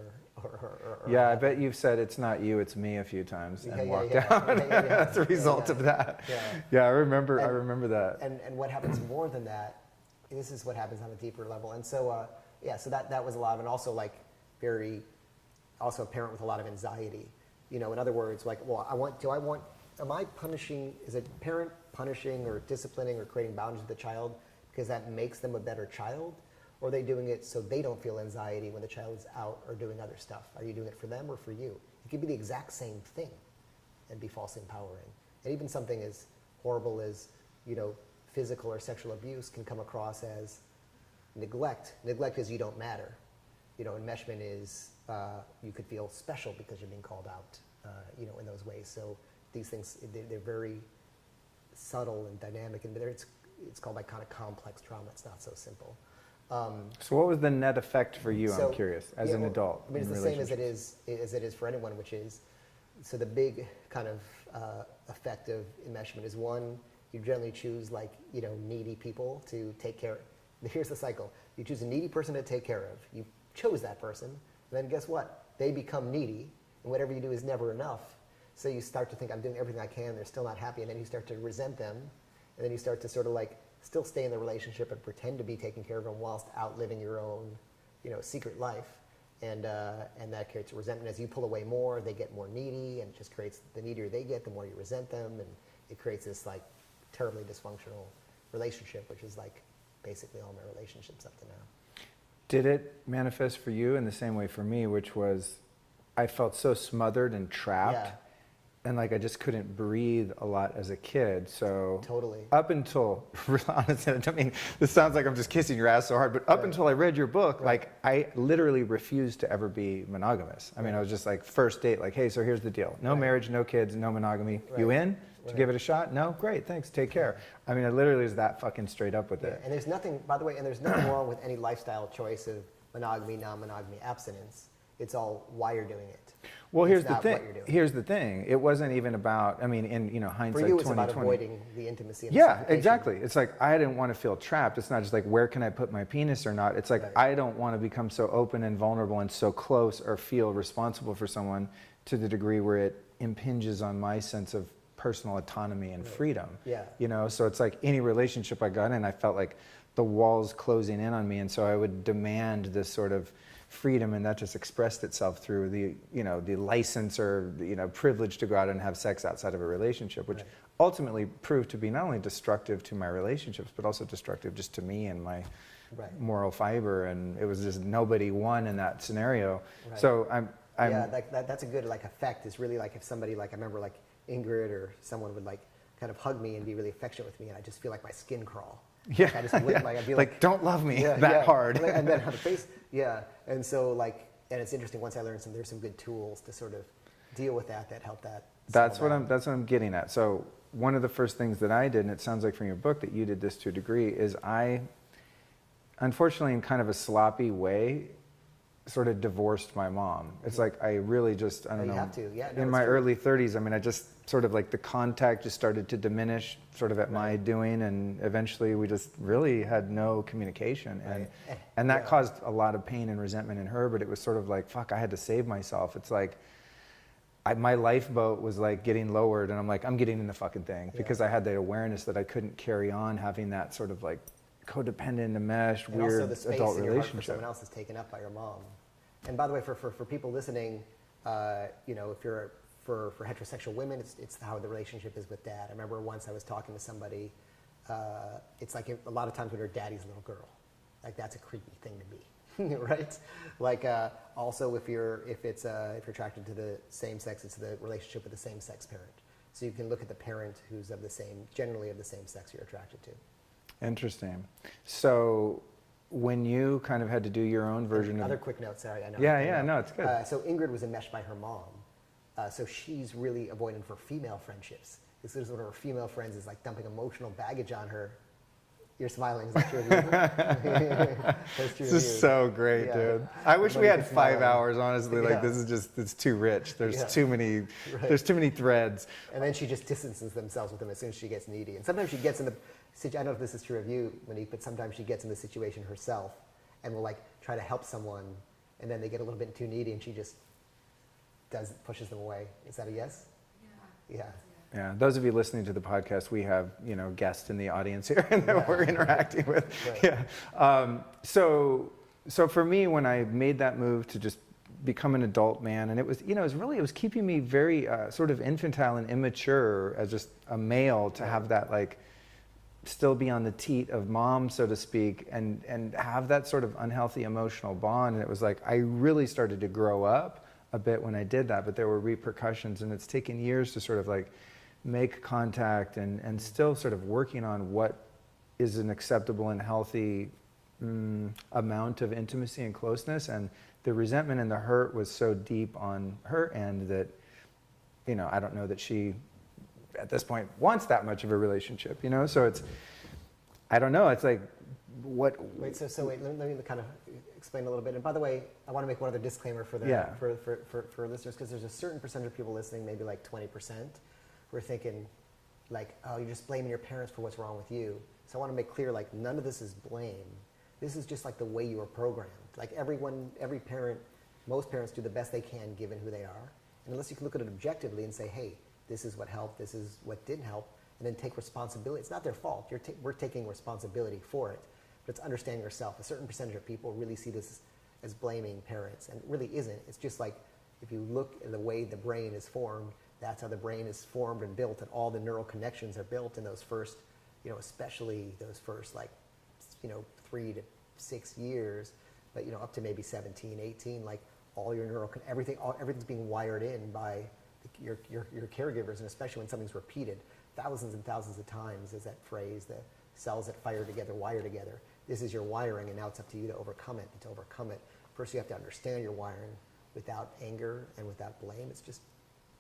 B: or
A: yeah, I bet you've said it's not you, it's me a few times and walked out. That's a result of that. Yeah, I remember that.
B: And what happens more than that, this is what happens on a deeper level. And so, so that was a lot of, and also like also a parent with a lot of anxiety. In other words, like, well, am I punishing, is a parent punishing or disciplining or creating boundaries with the child because that makes them a better child? Or are they doing it so they don't feel anxiety when the child is out or doing other stuff? Are you doing it for them or for you? It could be the exact same thing and be falsely empowering. And even something as horrible as, physical or sexual abuse can come across as neglect. Neglect is you don't matter. Enmeshment is you could feel special because you're being called out, in those ways. So these things, they're very subtle and dynamic, and it's called like kind of complex trauma. It's not so simple.
A: So what was the net effect for you, I'm curious, as an adult?
B: I mean, it's the same as it is for anyone, which is, so the big kind of effect of enmeshment is one, you generally choose like, needy people to take care of. Here's the cycle. You choose a needy person to take care of. You chose that person, and then guess what? They become needy, and whatever you do is never enough. So you start to think, I'm doing everything I can, they're still not happy, and then you start to resent them, and then you start to sort of like still stay in the relationship and pretend to be taking care of them whilst outliving your own, secret life. And that creates resentment. As you pull away more, they get more needy, and it just creates, the needier they get, the more you resent them, and it creates this like terribly dysfunctional relationship, which is like basically all my relationships up to now.
A: Did it manifest for you in the same way for me, which was I felt so smothered and trapped, and like I just couldn't breathe a lot as a kid. So
B: totally.
A: Up until, honestly, I mean, this sounds like I'm just kissing your ass so hard, but up until I read your book, like I literally refused to ever be monogamous. I mean, I was just like first date, like, hey, so here's the deal: no marriage, no kids, no monogamy. You in? To give it a shot? No? Great, thanks, take care. I mean, I literally was that fucking straight up with it.
B: And there's nothing, by the way, and there's nothing wrong with any lifestyle choice of monogamy, non-monogamy, abstinence. It's all why you're doing it.
A: Well,
B: It's not what you're doing.
A: Here's the thing. It wasn't even about, I mean, in hindsight,
B: For you, it's
A: 2020.
B: about avoiding the intimacy. And the
A: Yeah,
B: suffocation.
A: exactly. It's like I didn't want to feel trapped. It's not just like where can I put my penis or not. It's like
B: Right.
A: I don't want to become so open and vulnerable and so close or feel responsible for someone to the degree where it impinges on my sense of personal autonomy and freedom.
B: Yeah.
A: So it's like any relationship I got in, I felt like the walls closing in on me, and so I would demand this sort of freedom, and that just expressed itself through the license or privilege to go out and have sex outside of a relationship, which ultimately proved to be not only destructive to my relationships, but also destructive just to me and my moral fiber, and it was just nobody won in that scenario.
B: Right.
A: So I'm
B: yeah, that's a good effect. Is really if somebody I remember Ingrid or someone would kind of hug me and be really affectionate with me, and I just feel my skin crawl.
A: Yeah,
B: I just wouldn't, I'd be
A: don't love me that hard.
B: And then on the face, and so and it's interesting. Once I learned there's some good tools to sort of deal with that help that.
A: That's what I'm getting at. So one of the first things that I did, and it sounds like from your book that you did this to a degree, is I, unfortunately, in kind of a sloppy way, sort of divorced my mom. It's like I really just, I don't know.
B: You have to, yeah. No,
A: in my early 30s, I mean, I just sort of the contact just started to diminish sort of at my doing, and eventually we just really had no communication. And that caused a lot of pain and resentment in her, but it was sort of fuck, I had to save myself. It's my lifeboat was getting lowered, and I'm I'm getting in the fucking thing because I had the awareness that I couldn't carry on having that sort of codependent, enmeshed,
B: and
A: weird
B: also the space
A: adult
B: in your heart
A: relationship.
B: for someone else is taken up by your mom. And by the way, for people listening, if you're for heterosexual women, it's how the relationship is with dad. I remember once I was talking to somebody. It's a lot of times when you're daddy's little girl, that's a creepy thing to be, right? Also if you're attracted to the same sex, it's the relationship with the same sex parent. So you can look at the parent who's generally of the same sex you're attracted to.
A: Interesting. So when you kind of had to do your own version
B: Another quick note, sorry. I know.
A: Yeah, no, it's good.
B: So Ingrid was enmeshed by her mom. So she's really avoidant for female friendships. This is one of her female friends is dumping emotional baggage on her. You're smiling, is that true of you? That's true
A: This is so great, dude. I wish we had 5 hours, honestly. This is just, it's too rich. There's too many, there's too many threads.
B: And then she just distances themselves with them as soon as she gets needy. And sometimes she gets in the, I don't know if this is true of you, Monique, but sometimes she gets in the situation herself and will try to help someone, and then they get a little bit too needy and she just pushes them away. Is that a yes? Yeah.
A: Yeah, those of you listening to the podcast, we have guests in the audience here that we're interacting with. Right. Yeah. So for me, when I made that move to just become an adult man, and it was it was keeping me very sort of infantile and immature as just a male to have that still be on the teat of mom, so to speak, and have that sort of unhealthy emotional bond. And it was I really started to grow up a bit when I did that, but there were repercussions, and it's taken years to sort of make contact and still sort of working on what is an acceptable and healthy amount of intimacy and closeness. And the resentment and the hurt was so deep on her end that, I don't know that she, at this point, wants that much of a relationship, so it's, I don't know, it's what...
B: Wait, so wait, let me kind of explain a little bit. And by the way, I want to make one other disclaimer for for listeners, because there's a certain percentage of people listening, maybe 20%, who are thinking oh, you're just blaming your parents for what's wrong with you. So I want to make clear, none of this is blame. This is just the way you were programmed. Every parent, most parents do the best they can given who they are. And unless you can look at it objectively and say, hey, this is what helped, this is what didn't help, and then take responsibility. It's not their fault. We're taking responsibility for it. But it's understanding yourself. A certain percentage of people really see this as blaming parents, and it really isn't. It's just if you look at the way the brain is formed, that's how the brain is formed and built, and all the neural connections are built in those first, especially those first 3 to 6 years, but up to maybe 17, 18, all your everything's being wired in by your caregivers, and especially when something's repeated thousands and thousands of times, is that phrase, the cells that fire together wire together. This is your wiring, and now it's up to you to overcome it. And to overcome it, first you have to understand your wiring without anger and without blame. It's just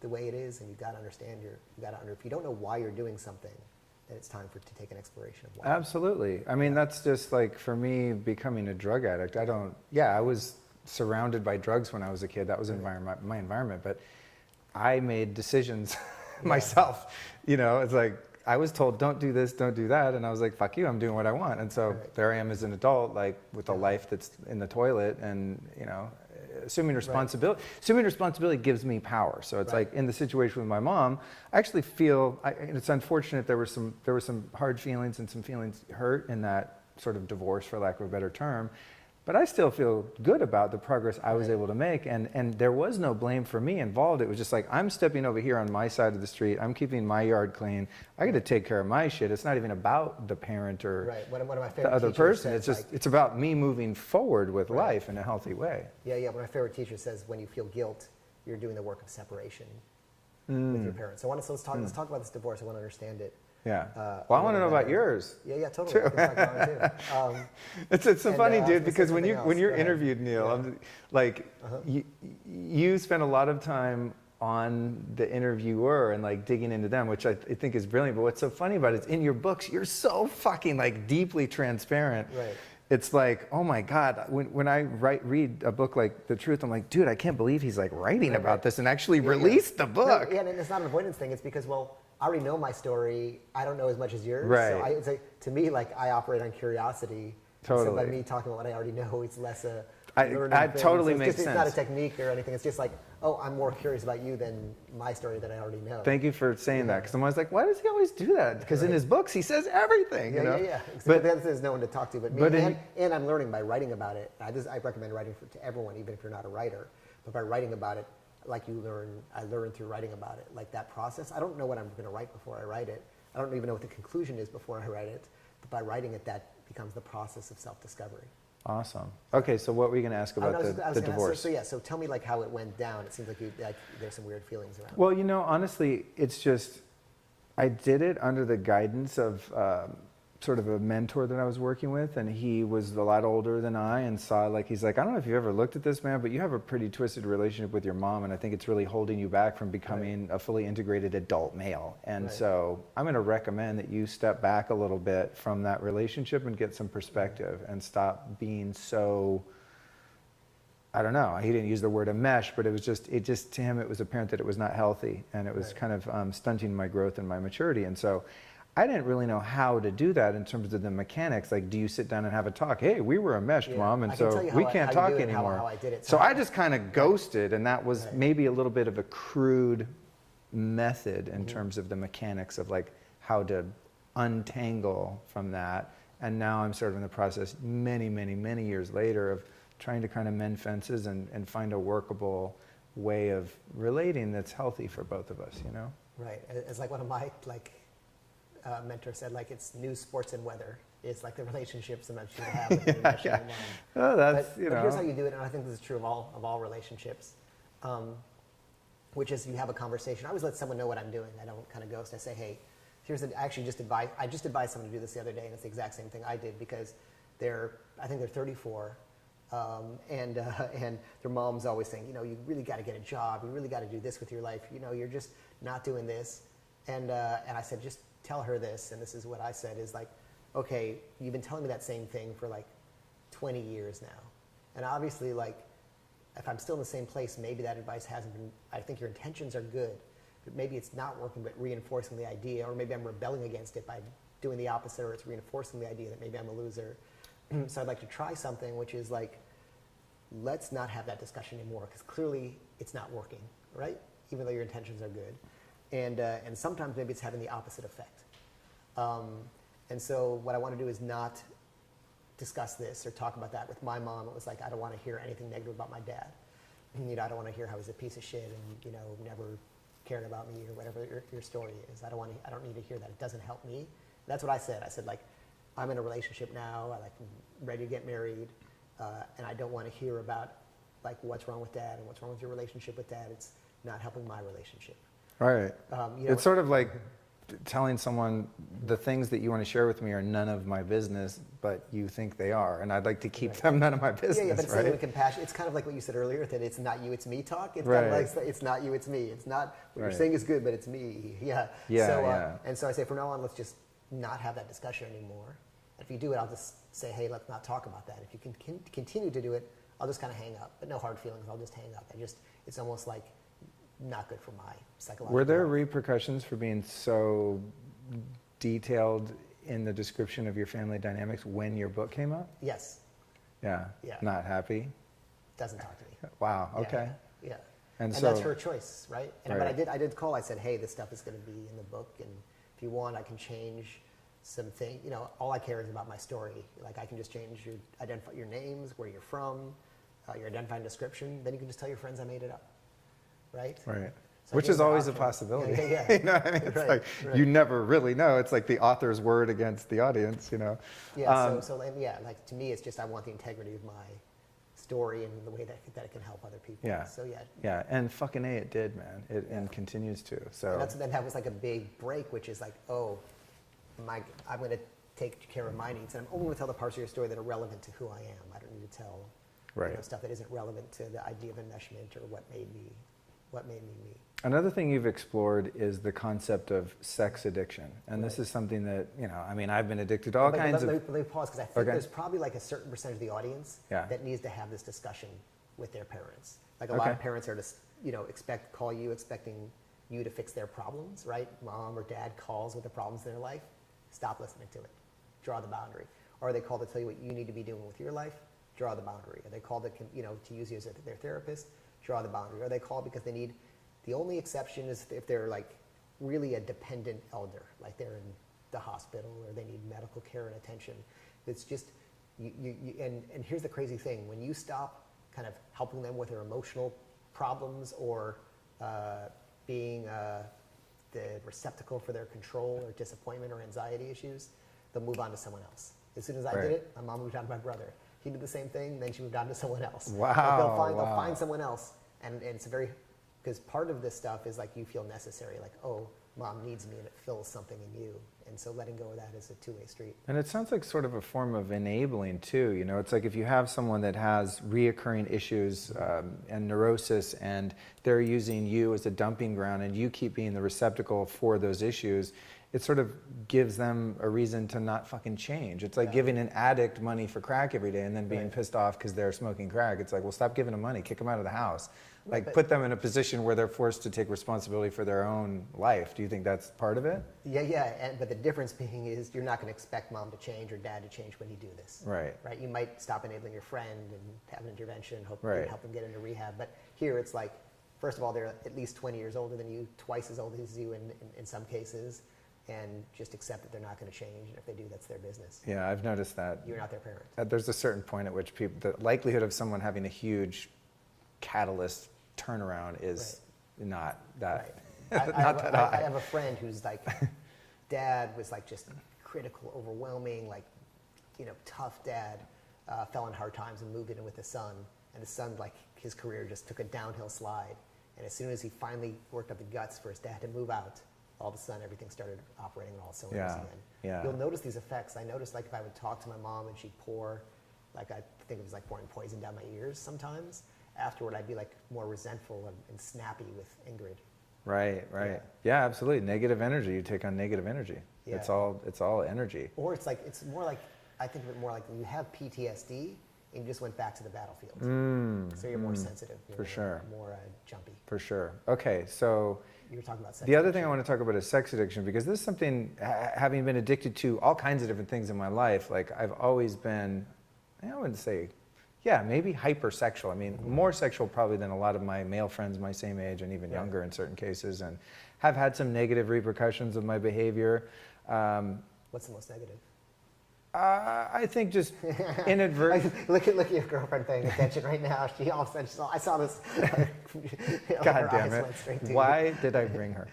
B: the way it is, and you've got to understand if you don't know why you're doing something, then it's time to take an exploration of why.
A: Absolutely. I mean, that's just for me becoming a drug addict. I surrounded by drugs when I was a kid. That was my environment. But I made decisions myself. You know, it's like I was told, don't do this, don't do that. And I was like, fuck you, I'm doing what I want. And so there I am as an adult, like with a life that's in the toilet and, you know, assuming responsibility. Assuming responsibility gives me power. So it's like in the situation with my mom, I actually feel, it's unfortunate there were some hard feelings and some feelings hurt in that sort of divorce, for lack of a better term. But I still feel good about the progress I was able to make, and there was no blame for me involved. It was just like, I'm stepping over here on my side of the street, I'm keeping my yard clean, I got to take care of my shit. It's not even about the parent or
B: One of my favorite
A: the other person.
B: says,
A: It's just, it's about me moving forward with life in a healthy way.
B: Yeah, one of my favorite teachers says, when you feel guilt, you're doing the work of separation with your parents. So let's talk about this divorce. I want to understand it.
A: Yeah. Well, I want to know about yours.
B: Yeah, totally. I can talk about mine too.
A: It's so funny, dude, because when you're
B: else.
A: interviewed, Neil, I'm like, you spend a lot of time on the interviewer and like digging into them, which I think is brilliant. But what's so funny about it is in your books, you're so fucking like deeply transparent.
B: Right.
A: It's like, oh my God, when I read a book like The Truth, I'm like, dude, I can't believe he's like writing about this and actually released the book.
B: No, and it's not an avoidance thing. It's because, well, I already know my story. I don't know as much as yours.
A: Right.
B: So it's like, to me, like, I operate on curiosity.
A: Totally.
B: So by me talking about what I already know, it's less a
A: It totally makes sense.
B: It's not a technique or anything. It's just like, oh, I'm more curious about you than my story that I already know.
A: Thank you for saying that, because I'm always like, why does he always do that? Because in his books, he says everything.
B: Yeah.
A: But
B: But the other thing is no one to talk to but me. And I'm learning by writing about it. I recommend writing to everyone, even if you're not a writer. But by writing about it, like I learn through writing about it. Like that process, I don't know what I'm going to write before I write it. I don't even know what the conclusion is before I write it. But by writing it, that becomes the process of self-discovery.
A: Awesome. Okay, so what were you going to ask about the divorce?
B: So tell me like how it went down. It seems like there's some weird feelings around.
A: Well, you know, honestly, it's just, I did it under the guidance of sort of a mentor that I was working with, and he was a lot older than I, and saw like, he's like, I don't know if you've ever looked at this, man, but you have a pretty twisted relationship with your mom, and I think it's really holding you back from becoming a fully integrated adult male. And so I'm going to recommend that you step back a little bit from that relationship and get some perspective and stop being so, I don't know, he didn't use the word enmesh, but it was just to him, it was apparent that it was not healthy, and it was kind of stunting my growth and my maturity. And so I didn't really know how to do that in terms of the mechanics. Like, do you sit down and have a talk? Hey, we were enmeshed, Mom, and so we can't talk anymore.
B: How I did it.
A: So I just kind of ghosted, and that was maybe a little bit of a crude method in terms of the mechanics of like how to untangle from that. And now I'm sort of in the process many, many, many years later of trying to kind of mend fences and find a workable way of relating that's healthy for both of us, you know?
B: Right. It's like one of my mentor said, like, it's news, sports, and weather. It's like the relationships sometimes you have with your mom.
A: Oh, that's,
B: but here's how you do it, and I think this is true of all relationships, which is you have a conversation. I always let someone know what I'm doing. I don't kind of ghost. I say, hey, I just advised someone to do this the other day, and it's the exact same thing I did, because I think they're 34, and their mom's always saying, you really got to get a job. You really got to do this with your life. You're just not doing this. And I said, just tell her this, and this is what I said, is like, okay, you've been telling me that same thing for like 20 years now. And obviously, like, if I'm still in the same place, maybe that advice hasn't been, I think your intentions are good, but maybe it's not working, but reinforcing the idea, or maybe I'm rebelling against it by doing the opposite, or it's reinforcing the idea that maybe I'm a loser. So I'd like to try something, which is like, let's not have that discussion anymore, because clearly it's not working, right? Even though your intentions are good. And sometimes maybe it's having the opposite effect. And so what I want to do is not discuss this or talk about that with my mom. It was like, I don't want to hear anything negative about my dad. I don't want to hear how he's a piece of shit and, never cared about me or whatever your story is. I don't need to hear that. It doesn't help me. That's what I said. I said, like, I'm in a relationship now. I'm ready to get married. And I don't want to hear about, like, what's wrong with dad and what's wrong with your relationship with dad. It's not helping my relationship.
A: Right. It's sort of like telling someone the things that you want to share with me are none of my business, but you think they are, and I'd like to keep them none of my business.
B: Yeah, but it's
A: right?
B: with compassion. It's kind of like what you said earlier, that it's not you, it's me talk. It's kind of like, it's not you, it's me. It's not what you're saying is good, but it's me. Yeah. And so I say, from now on, let's just not have that discussion anymore. If you do it, I'll just say, hey, let's not talk about that. If you can continue to do it, I'll just kind of hang up, but no hard feelings. I'll just hang up. It's almost like not good for my psychological
A: Were there
B: health.
A: repercussions for being so detailed in the description of your family dynamics when your book came out?
B: Yes.
A: Yeah.
B: Yeah.
A: Not happy?
B: Doesn't talk to me.
A: Wow,
B: Yeah,
A: okay.
B: Yeah.
A: And
B: And
A: so-
B: that's her choice, right?
A: Right.
B: But I did call. I said, hey, this stuff is going to be in the book, and if you want, I can change some things. You know, all I care is about my story. Like, I can just change your names, where you're from, your identifying description. Then you can just tell your friends I made it up, right?
A: Right.
B: So I
A: Which
B: gave
A: is
B: the
A: always a
B: option.
A: possibility.
B: Yeah.
A: You know what I mean? It's
B: Right,
A: like,
B: right.
A: you never really know. It's like the author's word against the audience, you know?
B: Yeah. Like, to me, it's just I want the integrity of my story and the way that it can help other people.
A: Yeah.
B: So yeah.
A: Yeah, and fucking A, it did, man. And continues to. So
B: And then that was like a big break, which is like, oh, I'm going to take care of my needs, and I'm only going to tell the parts of your story that are relevant to who I am. I don't need to tell stuff that isn't relevant to the idea of enmeshment or what made me me.
A: Another thing you've explored is the concept of sex addiction. And this is something that, you know, I mean, I've been addicted to all kinds of...
B: Let me pause, because I think there's probably like a certain percentage of the audience that needs to have this discussion with their parents. Like a lot of parents are just, call you expecting you to fix their problems, right? Mom or dad calls with the problems in their life. Stop listening to it. Draw the boundary. Or are they called to tell you what you need to be doing with your life? Draw the boundary. Are they called to use you as their therapist? Draw the boundary. Are they called because they need... The only exception is if they're like really a dependent elder, like they're in the hospital or they need medical care and attention. It's just, and here's the crazy thing. When you stop kind of helping them with their emotional problems or being the receptacle for their control or disappointment or anxiety issues, they'll move on to someone else. As soon as I did it, my mom moved on to my brother. He did the same thing, then she moved on to someone else.
A: Wow.
B: Like they'll find someone else, and it's a very... Because part of this stuff is like you feel necessary, like, oh, mom needs me and it fills something in you. And so letting go of that is a two-way street.
A: And it sounds like sort of a form of enabling too, you know? It's like if you have someone that has reoccurring issues and neurosis and they're using you as a dumping ground and you keep being the receptacle for those issues, it sort of gives them a reason to not fucking change. It's like giving an addict money for crack every day and then being pissed off because they're smoking crack. It's like, well, stop giving them money, kick them out of the house. Like, put them in a position where they're forced to take responsibility for their own life. Do you think that's part of it?
B: Yeah. But the difference being is you're not going to expect mom to change or dad to change when you do this.
A: Right.
B: You might stop enabling your friend and have an intervention, help them get into rehab. But here it's like, first of all, they're at least 20 years older than you, twice as old as you in some cases, and just accept that they're not going to change. And if they do, that's their business.
A: Yeah, I've noticed that.
B: You're not their parent.
A: There's a certain point at which the likelihood of someone having a huge catalyst turnaround is not that high.
B: I have a friend who's like, dad was like just critical, overwhelming, like, tough dad, fell in hard times and moved in with his son. And his son, like, his career just took a downhill slide. And as soon as he finally worked up the guts for his dad to move out, all of a sudden everything started operating on all cylinders again.
A: Yeah.
B: You'll notice these effects. I noticed, like, if I would talk to my mom and she'd pour, like, I think it was like pouring poison down my ears sometimes. Afterward, I'd be like more resentful and snappy with Ingrid.
A: Right. Yeah, absolutely. Negative energy. You take on negative energy.
B: Yeah.
A: It's all energy.
B: Or it's more like, I think of it more like you have PTSD and you just went back to the battlefield. So you're more sensitive. You're more jumpy.
A: For sure. Okay, so
B: you were talking about sex
A: the other
B: addiction.
A: thing I want to talk about is sex addiction, because this is something, having been addicted to all kinds of different things in my life, like I've always been, I wouldn't say, maybe hypersexual. I mean, more sexual probably than a lot of my male friends my same age and even younger in certain cases, and have had some negative repercussions of my behavior.
B: What's the most negative?
A: I think just inadvertent.
B: Look at your girlfriend paying attention right now. She all of a sudden I saw this.
A: God damn it! Why did I bring her?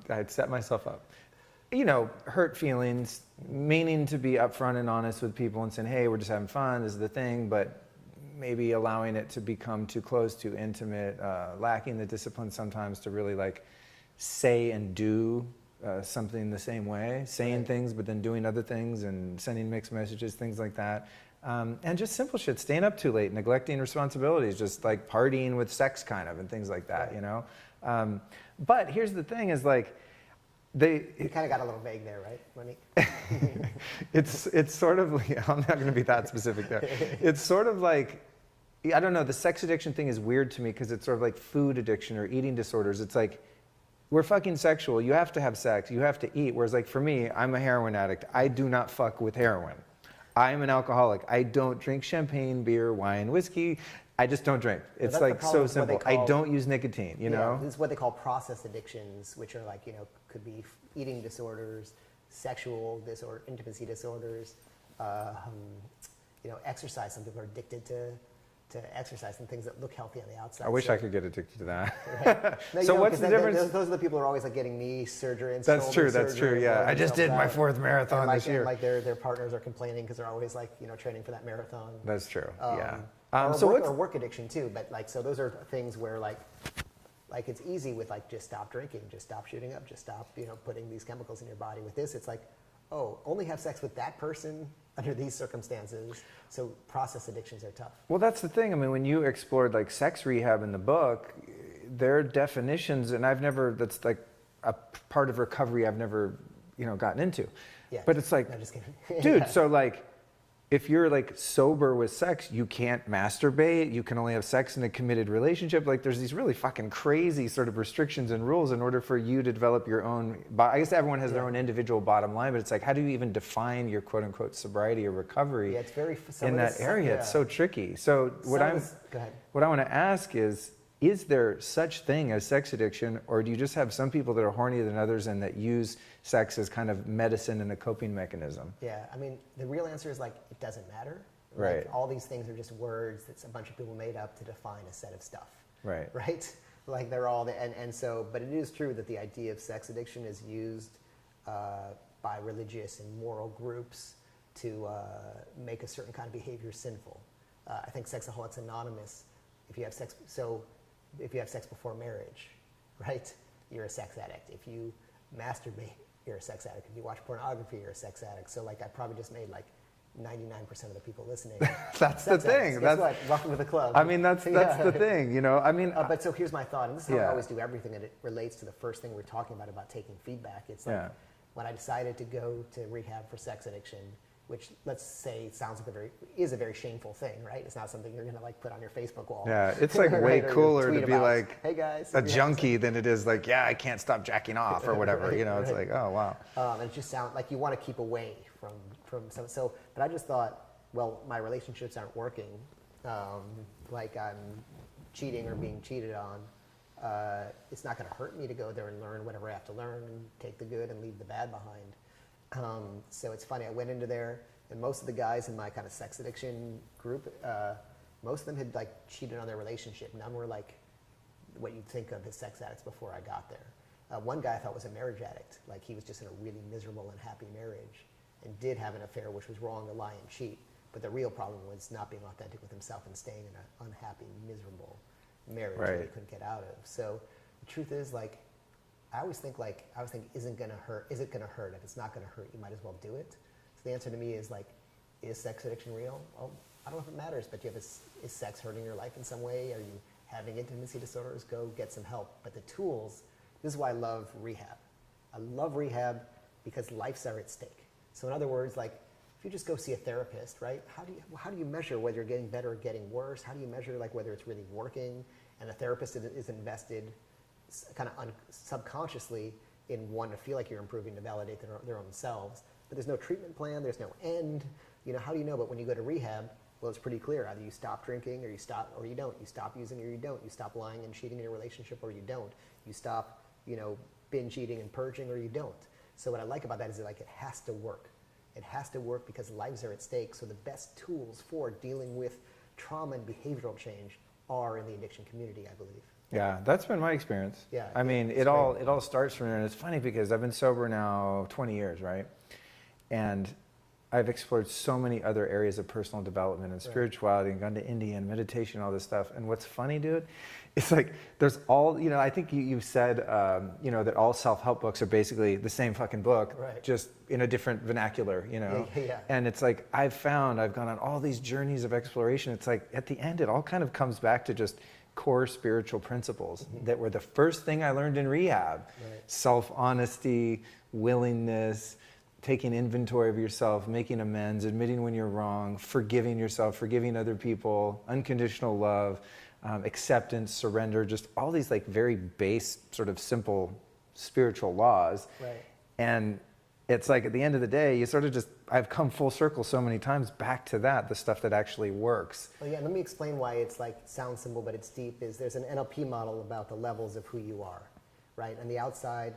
A: I'd set myself up. Hurt feelings, meaning to be upfront and honest with people and saying, hey, we're just having fun, this is the thing, but maybe allowing it to become too close, too intimate, lacking the discipline sometimes to really like say and do something the same way, saying things but then doing other things and sending mixed messages, things like that. And just simple shit, staying up too late, neglecting responsibilities, just like partying with sex kind of and things like that, But here's the thing is like, you
B: kind of got a little vague there, right, Monique?
A: It's sort of like, I'm not going to be that specific there. It's sort of like I don't know, the sex addiction thing is weird to me because it's sort of like food addiction or eating disorders. It's like, we're fucking sexual. You have to have sex. You have to eat. Whereas like for me, I'm a heroin addict. I do not fuck with heroin. I'm an alcoholic. I don't drink champagne, beer, wine, whiskey. I just don't drink. It's like so simple. I don't use nicotine, you know?
B: This is what they call process addictions, which are like, could be eating disorders, sexual disorder, intimacy disorders, exercise. Some people are addicted to exercise and things that look healthy on the outside.
A: I wish I could get addicted to that.
B: Right. No,
A: So what's the difference?
B: Those are the people who are always like getting knee surgery and
A: That's true. Yeah, I just did my 4th marathon this year.
B: And like their partners are complaining because they're always like training for that marathon.
A: That's true. Yeah.
B: Or work addiction too. But like so those are things where like it's easy with like just stop drinking, just stop shooting up, just stop putting these chemicals in your body. With this, it's like only have sex with that person under these circumstances. So process addictions are tough.
A: Well, that's the thing. I mean, when you explored like sex rehab in the book, their definitions, and that's like a part of recovery I've never, gotten into.
B: Yeah.
A: But it's like,
B: no, just kidding.
A: dude, so like, if you're like sober with sex, you can't masturbate, you can only have sex in a committed relationship. Like there's these really fucking crazy sort of restrictions and rules in order for you to develop your own, I guess everyone has their own individual bottom line, but it's like, how do you even define your quote unquote sobriety or recovery
B: it's very,
A: in that area? It's so tricky. So
B: go ahead.
A: what I want to ask is there such thing as sex addiction, or do you just have some people that are hornier than others and that use sex as kind of medicine and a coping mechanism?
B: Yeah, I mean, the real answer is like, it doesn't matter.
A: Right.
B: Like, all these things are just words that a bunch of people made up to define a set of stuff.
A: Right.
B: Right? Like they're all, and so, but it is true that the idea of sex addiction is used by religious and moral groups to make a certain kind of behavior sinful. I think Sexaholics Anonymous, if you have sex before marriage, right, you're a sex addict. If you masturbate, you're a sex addict. If you watch pornography, you're a sex addict. So like I probably just made like 99% of the people listening.
A: That's the thing.
B: Guess what? Welcome to the club.
A: I mean, that's the thing, I mean.
B: But so here's my thought, and this is how I always do everything, and it relates to the first thing we're talking about taking feedback. It's like when I decided to go to rehab for sex addiction, which let's say sounds like is a very shameful thing, right? It's not something you're gonna like put on your Facebook wall.
A: Yeah, it's like way cooler to be like,
B: hey guys,
A: a junkie than it is like, I can't stop jacking off or whatever.
B: Right,
A: It's like, oh wow.
B: And it just sounds like you want to keep away from some. So, but I just thought, well, my relationships aren't working. Like I'm cheating or being cheated on. It's not going to hurt me to go there and learn whatever I have to learn and take the good and leave the bad behind. So it's funny, I went into there, and most of the guys in my kind of sex addiction group, most of them had like cheated on their relationship. None were like what you'd think of as sex addicts before I got there. One guy I thought was a marriage addict, like he was just in a really miserable, unhappy marriage and did have an affair, which was wrong to lie and cheat. But the real problem was not being authentic with himself and staying in an unhappy, miserable marriage that he couldn't get out of. So the truth is, like, I always think, is it gonna hurt? If it's not gonna hurt, you might as well do it. So the answer to me is like, is sex addiction real? Well, I don't know if it matters, but is sex hurting your life in some way? Are you having intimacy disorders? Go get some help. But the tools, this is why I love rehab. I love rehab because lives are at stake. So in other words, like, if you just go see a therapist, right? How do you measure whether you're getting better or getting worse? How do you measure like whether it's really working? And the therapist is invested kind of subconsciously in one to feel like you're improving to validate their own selves. But there's no treatment plan. There's no end. How do you know? But when you go to rehab, well, it's pretty clear. Either you stop drinking or you stop, or you don't. You stop using or you don't. You stop lying and cheating in your relationship or you don't. You stop, binge eating and purging or you don't. So what I like about that is that, like, it has to work. It has to work because lives are at stake. So the best tools for dealing with trauma and behavioral change are in the addiction community, I believe.
A: Yeah, that's been my experience.
B: Yeah,
A: I mean, it all starts from there, and it's funny because I've been sober now 20 years, right? And I've explored so many other areas of personal development and spirituality and gone to India and meditation and all this stuff. And what's funny, dude, it's like there's all, I think you said, that all self-help books are basically the same fucking book, just in a different vernacular,
B: Yeah.
A: And it's like I've gone on all these journeys of exploration. It's like at the end, it all kind of comes back to just core spiritual principles that were the first thing I learned in rehab. Self-honesty, willingness, taking inventory of yourself, making amends, admitting when you're wrong, forgiving yourself, forgiving other people, unconditional love, acceptance, surrender, just all these like very base sort of simple spiritual laws.
B: Right.
A: And it's like at the end of the day, you sort of just, I've come full circle so many times back to that, the stuff that actually works.
B: Well, yeah, let me explain why it's like sounds simple, but it's deep. Is there's an NLP model about the levels of who you are, right? And the outside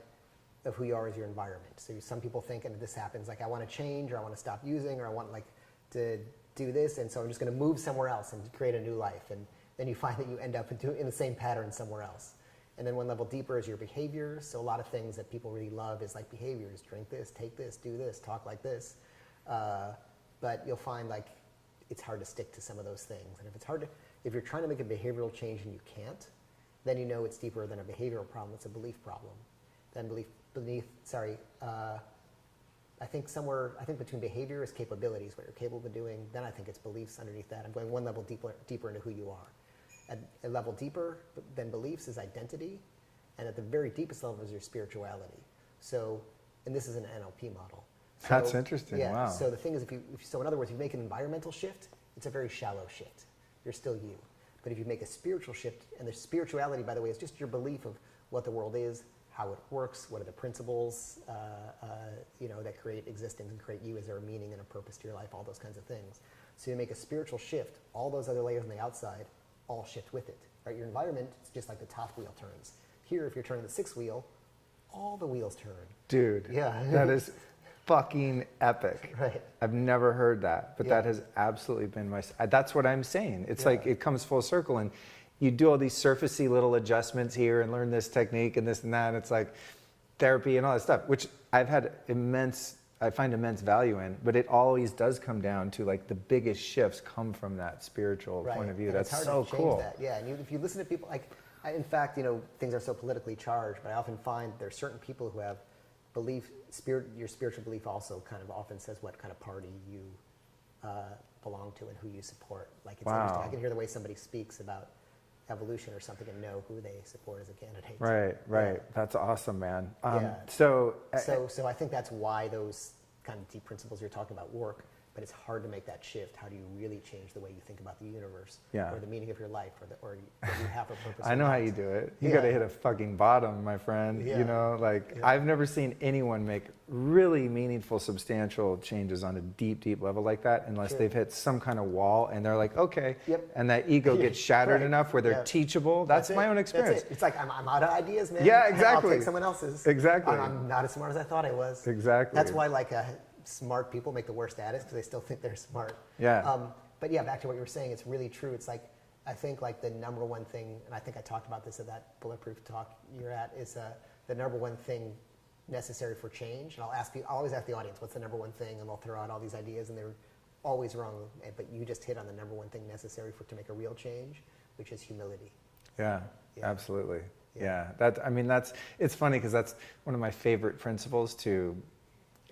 B: of who you are is your environment. So some people think, and this happens, like I want to change, or I want to stop using, or I want like to do this, and so I'm just going to move somewhere else and create a new life. And then you find that you end up in the same pattern somewhere else. And then one level deeper is your behavior. So a lot of things that people really love is like behaviors: drink this, take this, do this, talk like this. But you'll find like it's hard to stick to some of those things. And if you're trying to make a behavioral change and you can't, then you know it's deeper than a behavioral problem. It's a belief problem. Then I think between behavior is capabilities, what you're capable of doing. Then I think it's beliefs underneath that. I'm going one level deeper into who you are. At a level deeper than beliefs is identity, and at the very deepest level is your spirituality. So, and this is an NLP model. So,
A: That's interesting.
B: Yeah.
A: Wow.
B: So the thing is, so in other words, if you make an environmental shift, it's a very shallow shift. You're still you. But if you make a spiritual shift, and the spirituality, by the way, is just your belief of what the world is, how it works, what are the principles, that create existence and create you. Is there a meaning and a purpose to your life? All those kinds of things. So you make a spiritual shift. All those other layers on the outside all shift with it. Right? Your environment is just like the top wheel turns. Here, if you're turning the sixth wheel, all the wheels turn.
A: Dude,
B: Yeah.
A: that is fucking epic.
B: Right.
A: I've never heard that, but
B: Yeah.
A: that has absolutely been that's what I'm saying. It's
B: Yeah.
A: like it comes full circle, and you do all these surfacey little adjustments here and learn this technique and this and that. And it's like therapy and all that stuff, which I find immense value in, but it always does come down to like the biggest shifts come from that spiritual point of view.
B: And
A: That's
B: it's hard
A: so
B: to change
A: cool.
B: that. Yeah, and if you listen to people, in fact, things are so politically charged, but I often find there's certain people who have your spiritual belief also kind of often says what kind of party you belong to and who you support. Like it's interesting. I can hear the way somebody speaks about evolution or something and know who they support as a candidate.
A: Right.
B: Yeah.
A: That's awesome, man.
B: Yeah.
A: So
B: I think that's why those kind of deep principles you're talking about work, but it's hard to make that shift. How do you really change the way you think about the universe, or the meaning of your life, or you have a purpose?
A: I know how you do it. You got to hit a fucking bottom, my friend.
B: Yeah.
A: I've never seen anyone make really meaningful, substantial changes on a deep, deep level like that unless they've hit some kind of wall and they're like, okay, and that ego gets shattered enough where they're teachable. That's my own experience.
B: That's it. It's like I'm out of ideas, man.
A: Yeah, exactly.
B: I'll take someone else's.
A: Exactly.
B: I'm not as smart as I thought I was.
A: Exactly.
B: That's why smart people make the worst artists because they still think they're smart.
A: Yeah.
B: But yeah, back to what you were saying, it's really true. It's like, I think like the number one thing, and I think I talked about this at that Bulletproof talk you're at, is the number one thing necessary for change. And I'll always ask the audience, what's the number one thing? And they'll throw out all these ideas and they're always wrong. But you just hit on the number one thing necessary to make a real change, which is humility.
A: Yeah. Absolutely.
B: Yeah.
A: It's funny because that's one of my favorite principles to,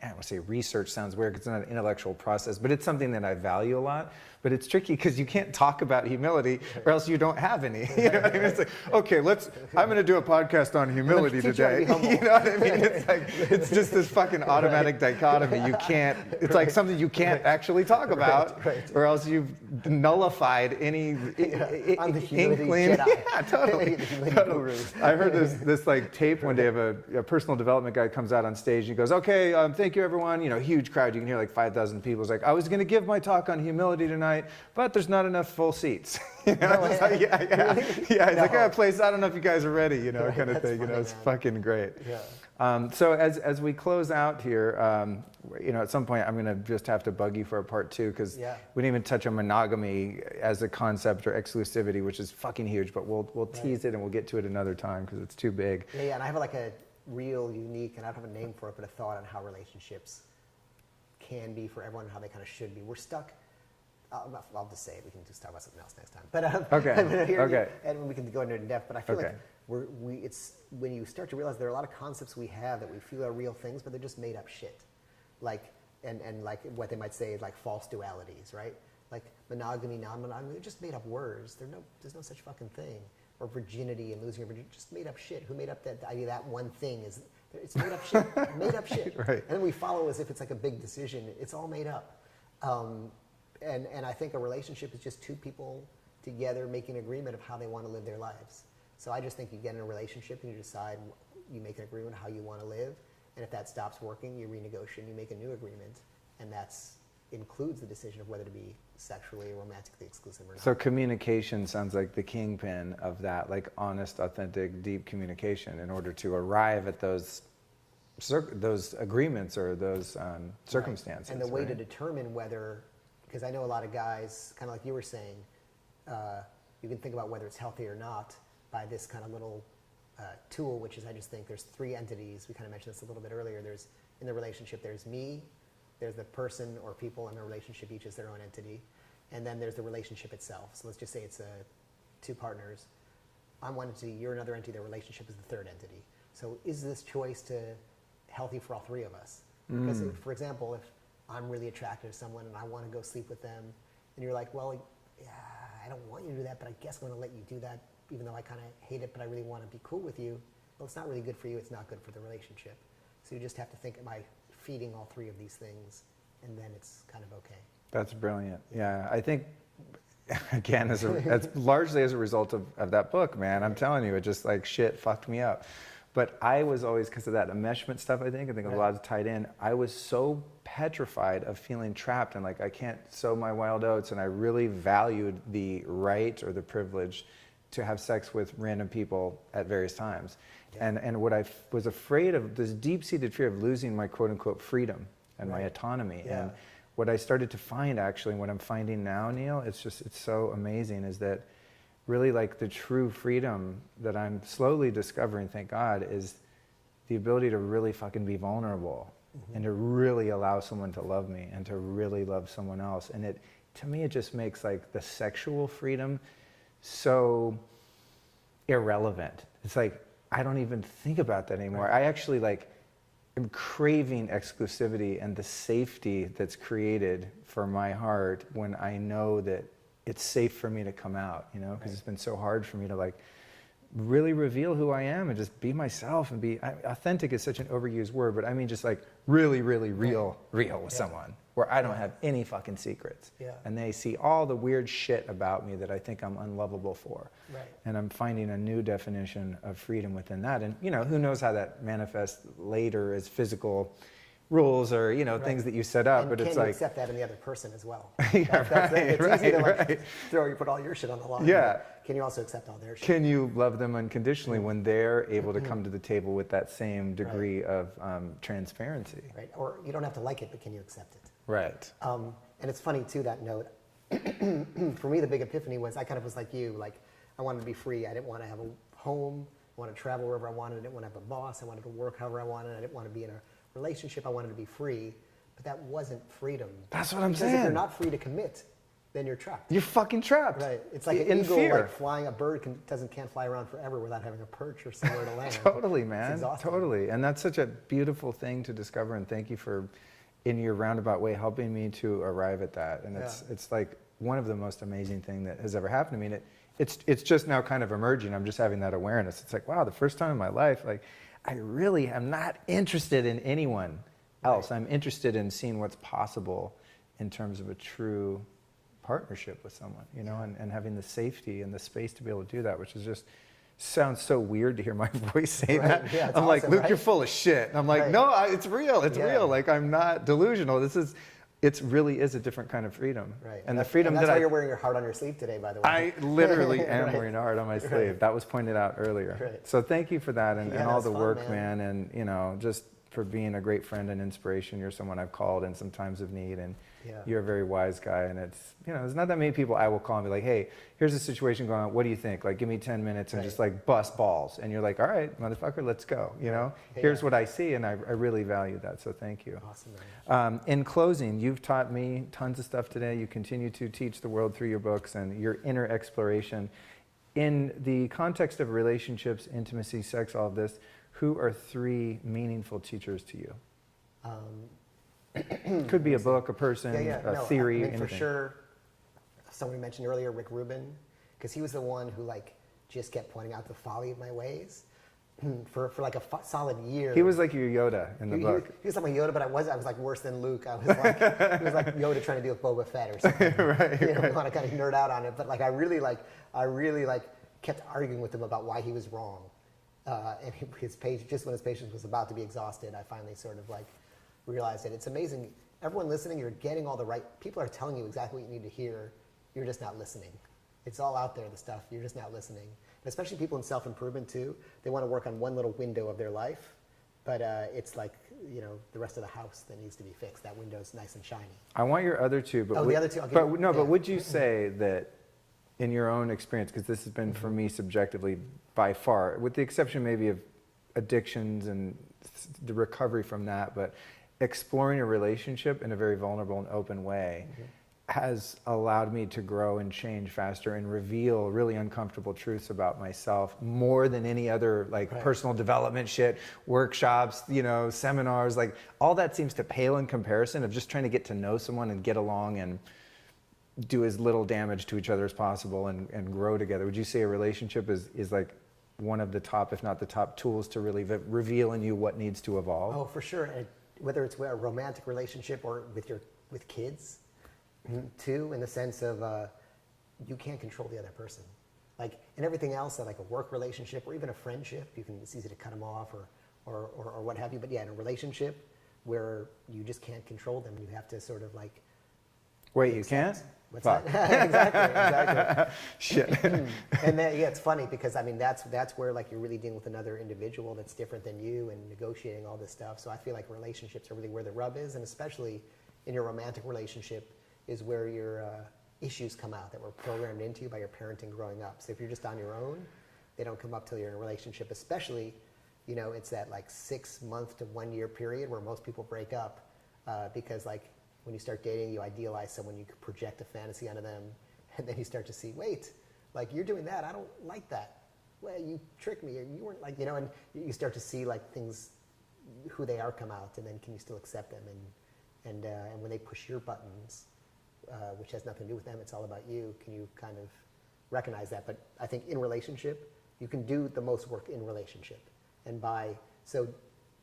A: I don't want to say research sounds weird because it's not an intellectual process, but it's something that I value a lot. But it's tricky because you can't talk about humility or else you don't have any. You know what I mean? It's like, okay, I'm going to do a podcast on humility today. You know what I mean? It's like, it's just this fucking automatic dichotomy. It's like something you can't actually talk about or else you've nullified any
B: I'm the humility
A: inkling.
B: Jedi.
A: Yeah, totally. I heard this like tape one day of a personal development guy comes out on stage and he goes, okay, thank you everyone. Huge crowd. You can hear like 5,000 people. It's like, I was going to give my talk on humility tonight, but there's not enough full seats. He's like, place, I don't know if you guys are ready, kind of thing.
B: Funny,
A: it's
B: man.
A: fucking great.
B: Yeah.
A: So as we close out here, at some point I'm going to just have to bug you for a part 2 because we didn't even touch on monogamy as a concept or exclusivity, which is fucking huge. But we'll tease it and we'll get to it another time because it's too big.
B: Yeah, and I have like a real unique, and I don't have a name for it, but a thought on how relationships can be for everyone and how they kind of should be. We're stuck. I'll just say it. We can just talk about something else next time. But
A: Okay.
B: And we can go into it in depth. But I feel like it's when you start to realize there are a lot of concepts we have that we feel are real things, but they're just made up shit. Like and like what they might say is like false dualities, right? Like monogamy, non-monogamy, they're just made up words. There's no such fucking thing. Or virginity and losing your virginity, just made up shit. Who made up that idea that one thing is It's made up shit. Made up shit.
A: Right.
B: And then we follow as if it's like a big decision. It's all made up. And I think a relationship is just two people together making an agreement of how they want to live their lives. So I just think you get in a relationship and you decide, you make an agreement how you want to live. And if that stops working, you renegotiate, you make a new agreement. And that includes the decision of whether to be sexually or romantically exclusive or not.
A: So communication sounds like the kingpin of that, like honest, authentic, deep communication in order to arrive at those agreements or those circumstances.
B: Right. And the way to determine whether, because I know a lot of guys, kind of like you were saying, you can think about whether it's healthy or not by this kind of little tool, which is I just think there's three entities. We kind of mentioned this a little bit earlier. There's, in the relationship, there's me, there's the person or people in the relationship, each is their own entity, and then there's the relationship itself. So let's just say it's two partners. I'm one entity, you're another entity, the relationship is the third entity. So is this choice healthy for all three of us? Because if, for example, if I'm really attracted to someone and I want to go sleep with them, and you're like, well, yeah, I don't want you to do that, but I guess I'm going to let you do that, even though I kind of hate it, but I really want to be cool with you. Well, it's not really good for you. It's not good for the relationship. So you just have to think, am I feeding all three of these things? And then it's kind of okay.
A: That's brilliant. Yeah, I think, again, that's largely as a result of that book, man. I'm telling you, it just like shit fucked me up. But I was always, because of that enmeshment stuff, I think a lot is tied in, I was so petrified of feeling trapped and like I can't sow my wild oats, and I really valued the right or the privilege to have sex with random people at various times. Yeah. And what I was afraid of, this deep-seated fear of losing my quote-unquote freedom and my autonomy. Yeah. And what I started to find, actually, what I'm finding now, Neil, it's so amazing, is that really like the true freedom that I'm slowly discovering, thank God, is the ability to really fucking be vulnerable and to really allow someone to love me and to really love someone else. And to me, it just makes like the sexual freedom so irrelevant. It's like, I don't even think about that anymore. I actually like am craving exclusivity and the safety that's created for my heart when I know that it's safe for me to come out, you know, because it's been so hard for me to like really reveal who I am and just be myself and be, authentic is such an overused word, but I mean just like really, really real with someone where I don't have any fucking secrets. And they see all the weird shit about me that I think I'm unlovable for. And I'm finding a new definition of freedom within that. And, you know, who knows how that manifests later as physical rules or, you know, things that you set up,
B: and
A: but it's like...
B: can you accept that in the other person as well?
A: It's
B: easy to like put all your shit on the line. Can you also accept all their shit?
A: Can you love them unconditionally when they're able to come to the table with that same degree of transparency?
B: Or you don't have to like it, but can you accept it?
A: And
B: it's funny too, that note. For me, the big epiphany was, I kind of was like you, like I wanted to be free. I didn't want to have a home. I wanted to travel wherever I wanted. I didn't want to have a boss. I wanted to work however I wanted. I didn't want to be in a relationship. I wanted to be free, but that wasn't freedom.
A: That's what I'm saying.
B: Because if you're not free to commit, then you're trapped.
A: You're fucking trapped.
B: It's like an eagle, like flying. A bird can't fly around forever without having a perch or somewhere to land.
A: Totally, man. Totally. And that's such a beautiful thing to discover. And thank you for, in your roundabout way, helping me to arrive at that. And it's like one of the most amazing things that has ever happened to me. And it's just now kind of emerging. I'm just having that awareness. It's like, wow, the first time in my life, like, I really am not interested in anyone else. I'm interested in seeing what's possible in terms of a true partnership with someone, you know, and having the safety and the space to be able to do that, which is just sounds so weird to hear my voice say that. I'm like, Luke, you're full of shit. And I'm like, no, it's real. It's real. Like, I'm not delusional. It really is a different kind of freedom.
B: And the freedom that's why you're wearing your heart on your sleeve today, by the way.
A: I literally am wearing a heart on my sleeve. That was pointed out earlier. So thank you for that and all the work, man. And, you know, just for being a great friend and inspiration. You're someone I've called in some times of need, and you're a very wise guy. And it's, you know, there's not that many people I will call and be like, hey, here's a situation going on. What do you think? Like, give me 10 minutes and just like bust balls. And you're like, all right, motherfucker, let's go. You know, here's what I see. And I really value that. So thank you.
B: Awesome, man.
A: In closing, you've taught me tons of stuff today. You continue to teach the world through your books and your inner exploration. In the context of relationships, intimacy, sex, all of this, who are three meaningful teachers to you? Could be a book, a person, a theory, anything.
B: For sure, someone mentioned earlier, Rick Rubin, because he was the one who like just kept pointing out the folly of my ways. for like a solid year.
A: He was like your Yoda in the book.
B: He was like my Yoda, but I was like worse than Luke. I was like, he was like Yoda trying to deal with Boba Fett or something.
A: Right.
B: You know, want to kind of nerd out on it, but like I really kept arguing with him about why he was wrong. And his patience, just when his patience was about to be exhausted, I finally sort of like realized that it's amazing. Everyone listening, you're getting all the right, people are telling you exactly what you need to hear. You're just not listening. It's all out there, the stuff. You're just not listening. And especially people in self-improvement too. They want to work on one little window of their life, but it's like, you know, the rest of the house that needs to be fixed. That window's nice and shiny.
A: I want your other two, but
B: the other two.
A: but would you say that in your own experience, because this has been for me subjectively by far, with the exception maybe of addictions and the recovery from that, but exploring a relationship in a very vulnerable and open way has allowed me to grow and change faster and reveal really uncomfortable truths about myself more than any other personal development shit, workshops, you know, seminars, like all that seems to pale in comparison of just trying to get to know someone and get along and do as little damage to each other as possible and grow together. Would you say a relationship is like one of the top, if not the top tools to really reveal in you what needs to evolve?
B: Oh, for sure. And whether it's a romantic relationship or with kids, too, in the sense of you can't control the other person. Like in everything else, like a work relationship or even a friendship, it's easy to cut them off or what have you. But yeah, in a relationship where you just can't control them, you have to sort of like.
A: Wait, you can't?
B: What's that? Exactly.
A: Shit.
B: And then, yeah, it's funny because I mean that's where like you're really dealing with another individual that's different than you and negotiating all this stuff. So I feel like relationships are really where the rub is, and especially in your romantic relationship is where your issues come out that were programmed into you by your parenting growing up. So if you're just on your own, they don't come up till you're in a relationship. Especially, you know, it's that like 6 month to 1 year period where most people break up because like. When you start dating, you idealize someone, you project a fantasy onto them, and then you start to see, wait, like you're doing that, I don't like that. Well, you tricked me, or you weren't like, you know, and you start to see like things, who they are come out, and then can you still accept them? And when they push your buttons, which has nothing to do with them, it's all about you, can you kind of recognize that? But I think in relationship, you can do the most work in relationship. So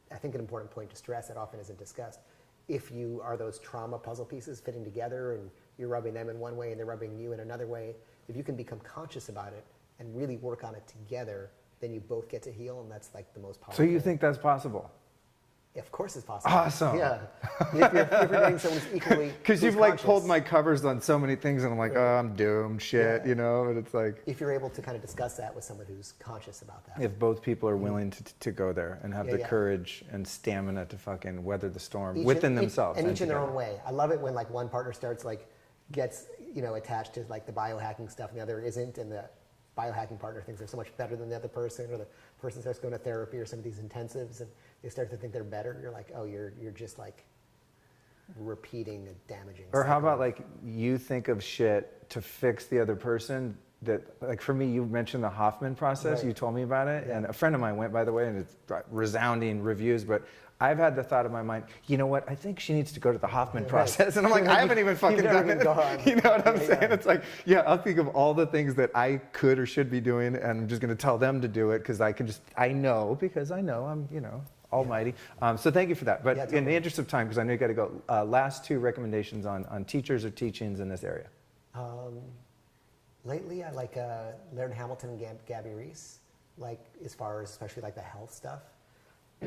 B: I think an important point to stress that often isn't discussed, if you are those trauma puzzle pieces fitting together and you're rubbing them in one way and they're rubbing you in another way, if you can become conscious about it and really work on it together, then you both get to heal, and that's like the most powerful.
A: So you think that's possible?
B: Of course it's possible.
A: Awesome.
B: Yeah. If you're dating someone who's equally
A: because you've like pulled my covers on so many things and I'm like, oh, I'm doomed, shit, you know, and it's like.
B: If you're able to kind of discuss that with someone who's conscious about that.
A: If both people are willing to go there and have the courage and stamina to fucking weather the storm within themselves.
B: And each in their own way. I love it when like one partner starts like, gets, you know, attached to like the biohacking stuff and the other isn't, and the biohacking partner thinks they're so much better than the other person, or the person starts going to therapy or some of these intensives and they start to think they're better. You're like, oh, you're just like repeating a damaging cycle.
A: Or how about like you think of shit to fix the other person that, like for me, you mentioned the Hoffman process, you told me about it, and a friend of mine went, by the way, and it's resounding reviews, but I've had the thought in my mind, you know what, I think she needs to go to the Hoffman process. And I'm like, I haven't even fucking done it. You know what I'm saying? It's like, I'll think of all the things that I could or should be doing, and I'm just going to tell them to do it because I know I'm, you know, almighty. So thank you for that. But in the interest of time, because I know you got to go, last two recommendations on teachers or teachings in this area.
B: Lately, I like Laird Hamilton and Gabby Reese, like as far as especially like the health stuff.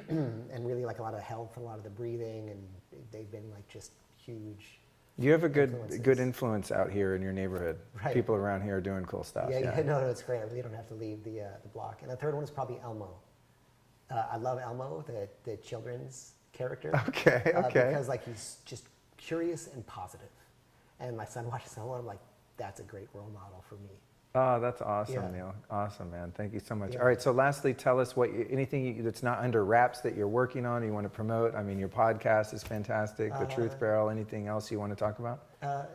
B: And really like a lot of health, a lot of the breathing, and they've been like just huge.
A: You have a good influence out here in your neighborhood. Right. People around here are doing cool stuff.
B: No, it's great. I really don't have to leave the block. And the third one is probably Elmo. I love Elmo, the children's character. Okay. Because like he's just curious and positive. And my son watches Elmo, and I'm like, that's a great role model for me.
A: Oh, that's awesome, Neil. Awesome, man. Thank you so much. All right, so lastly, tell us anything that's not under wraps that you're working on or you want to promote. I mean, your podcast is fantastic, The Truth Barrel. Anything else you want to talk about?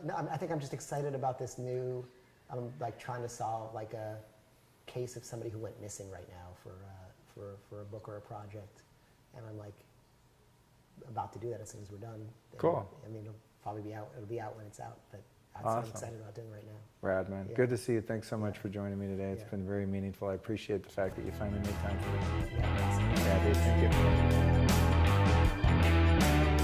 B: No, I think I'm just excited about this new, I'm like trying to solve like a case of somebody who went missing right now for a book or a project. And I'm like about to do that as soon as we're done.
A: Cool.
B: I mean, it'll probably be out when it's out, but That's what I'm
A: Awesome.
B: excited about doing right now.
A: Rad, man.
B: Yeah.
A: Good to see you. Thanks so much for joining me today. It's
B: Yeah.
A: been very meaningful. I appreciate the fact that you finally made time for me.
B: Yeah, thanks.
A: Yeah, dude, thank you.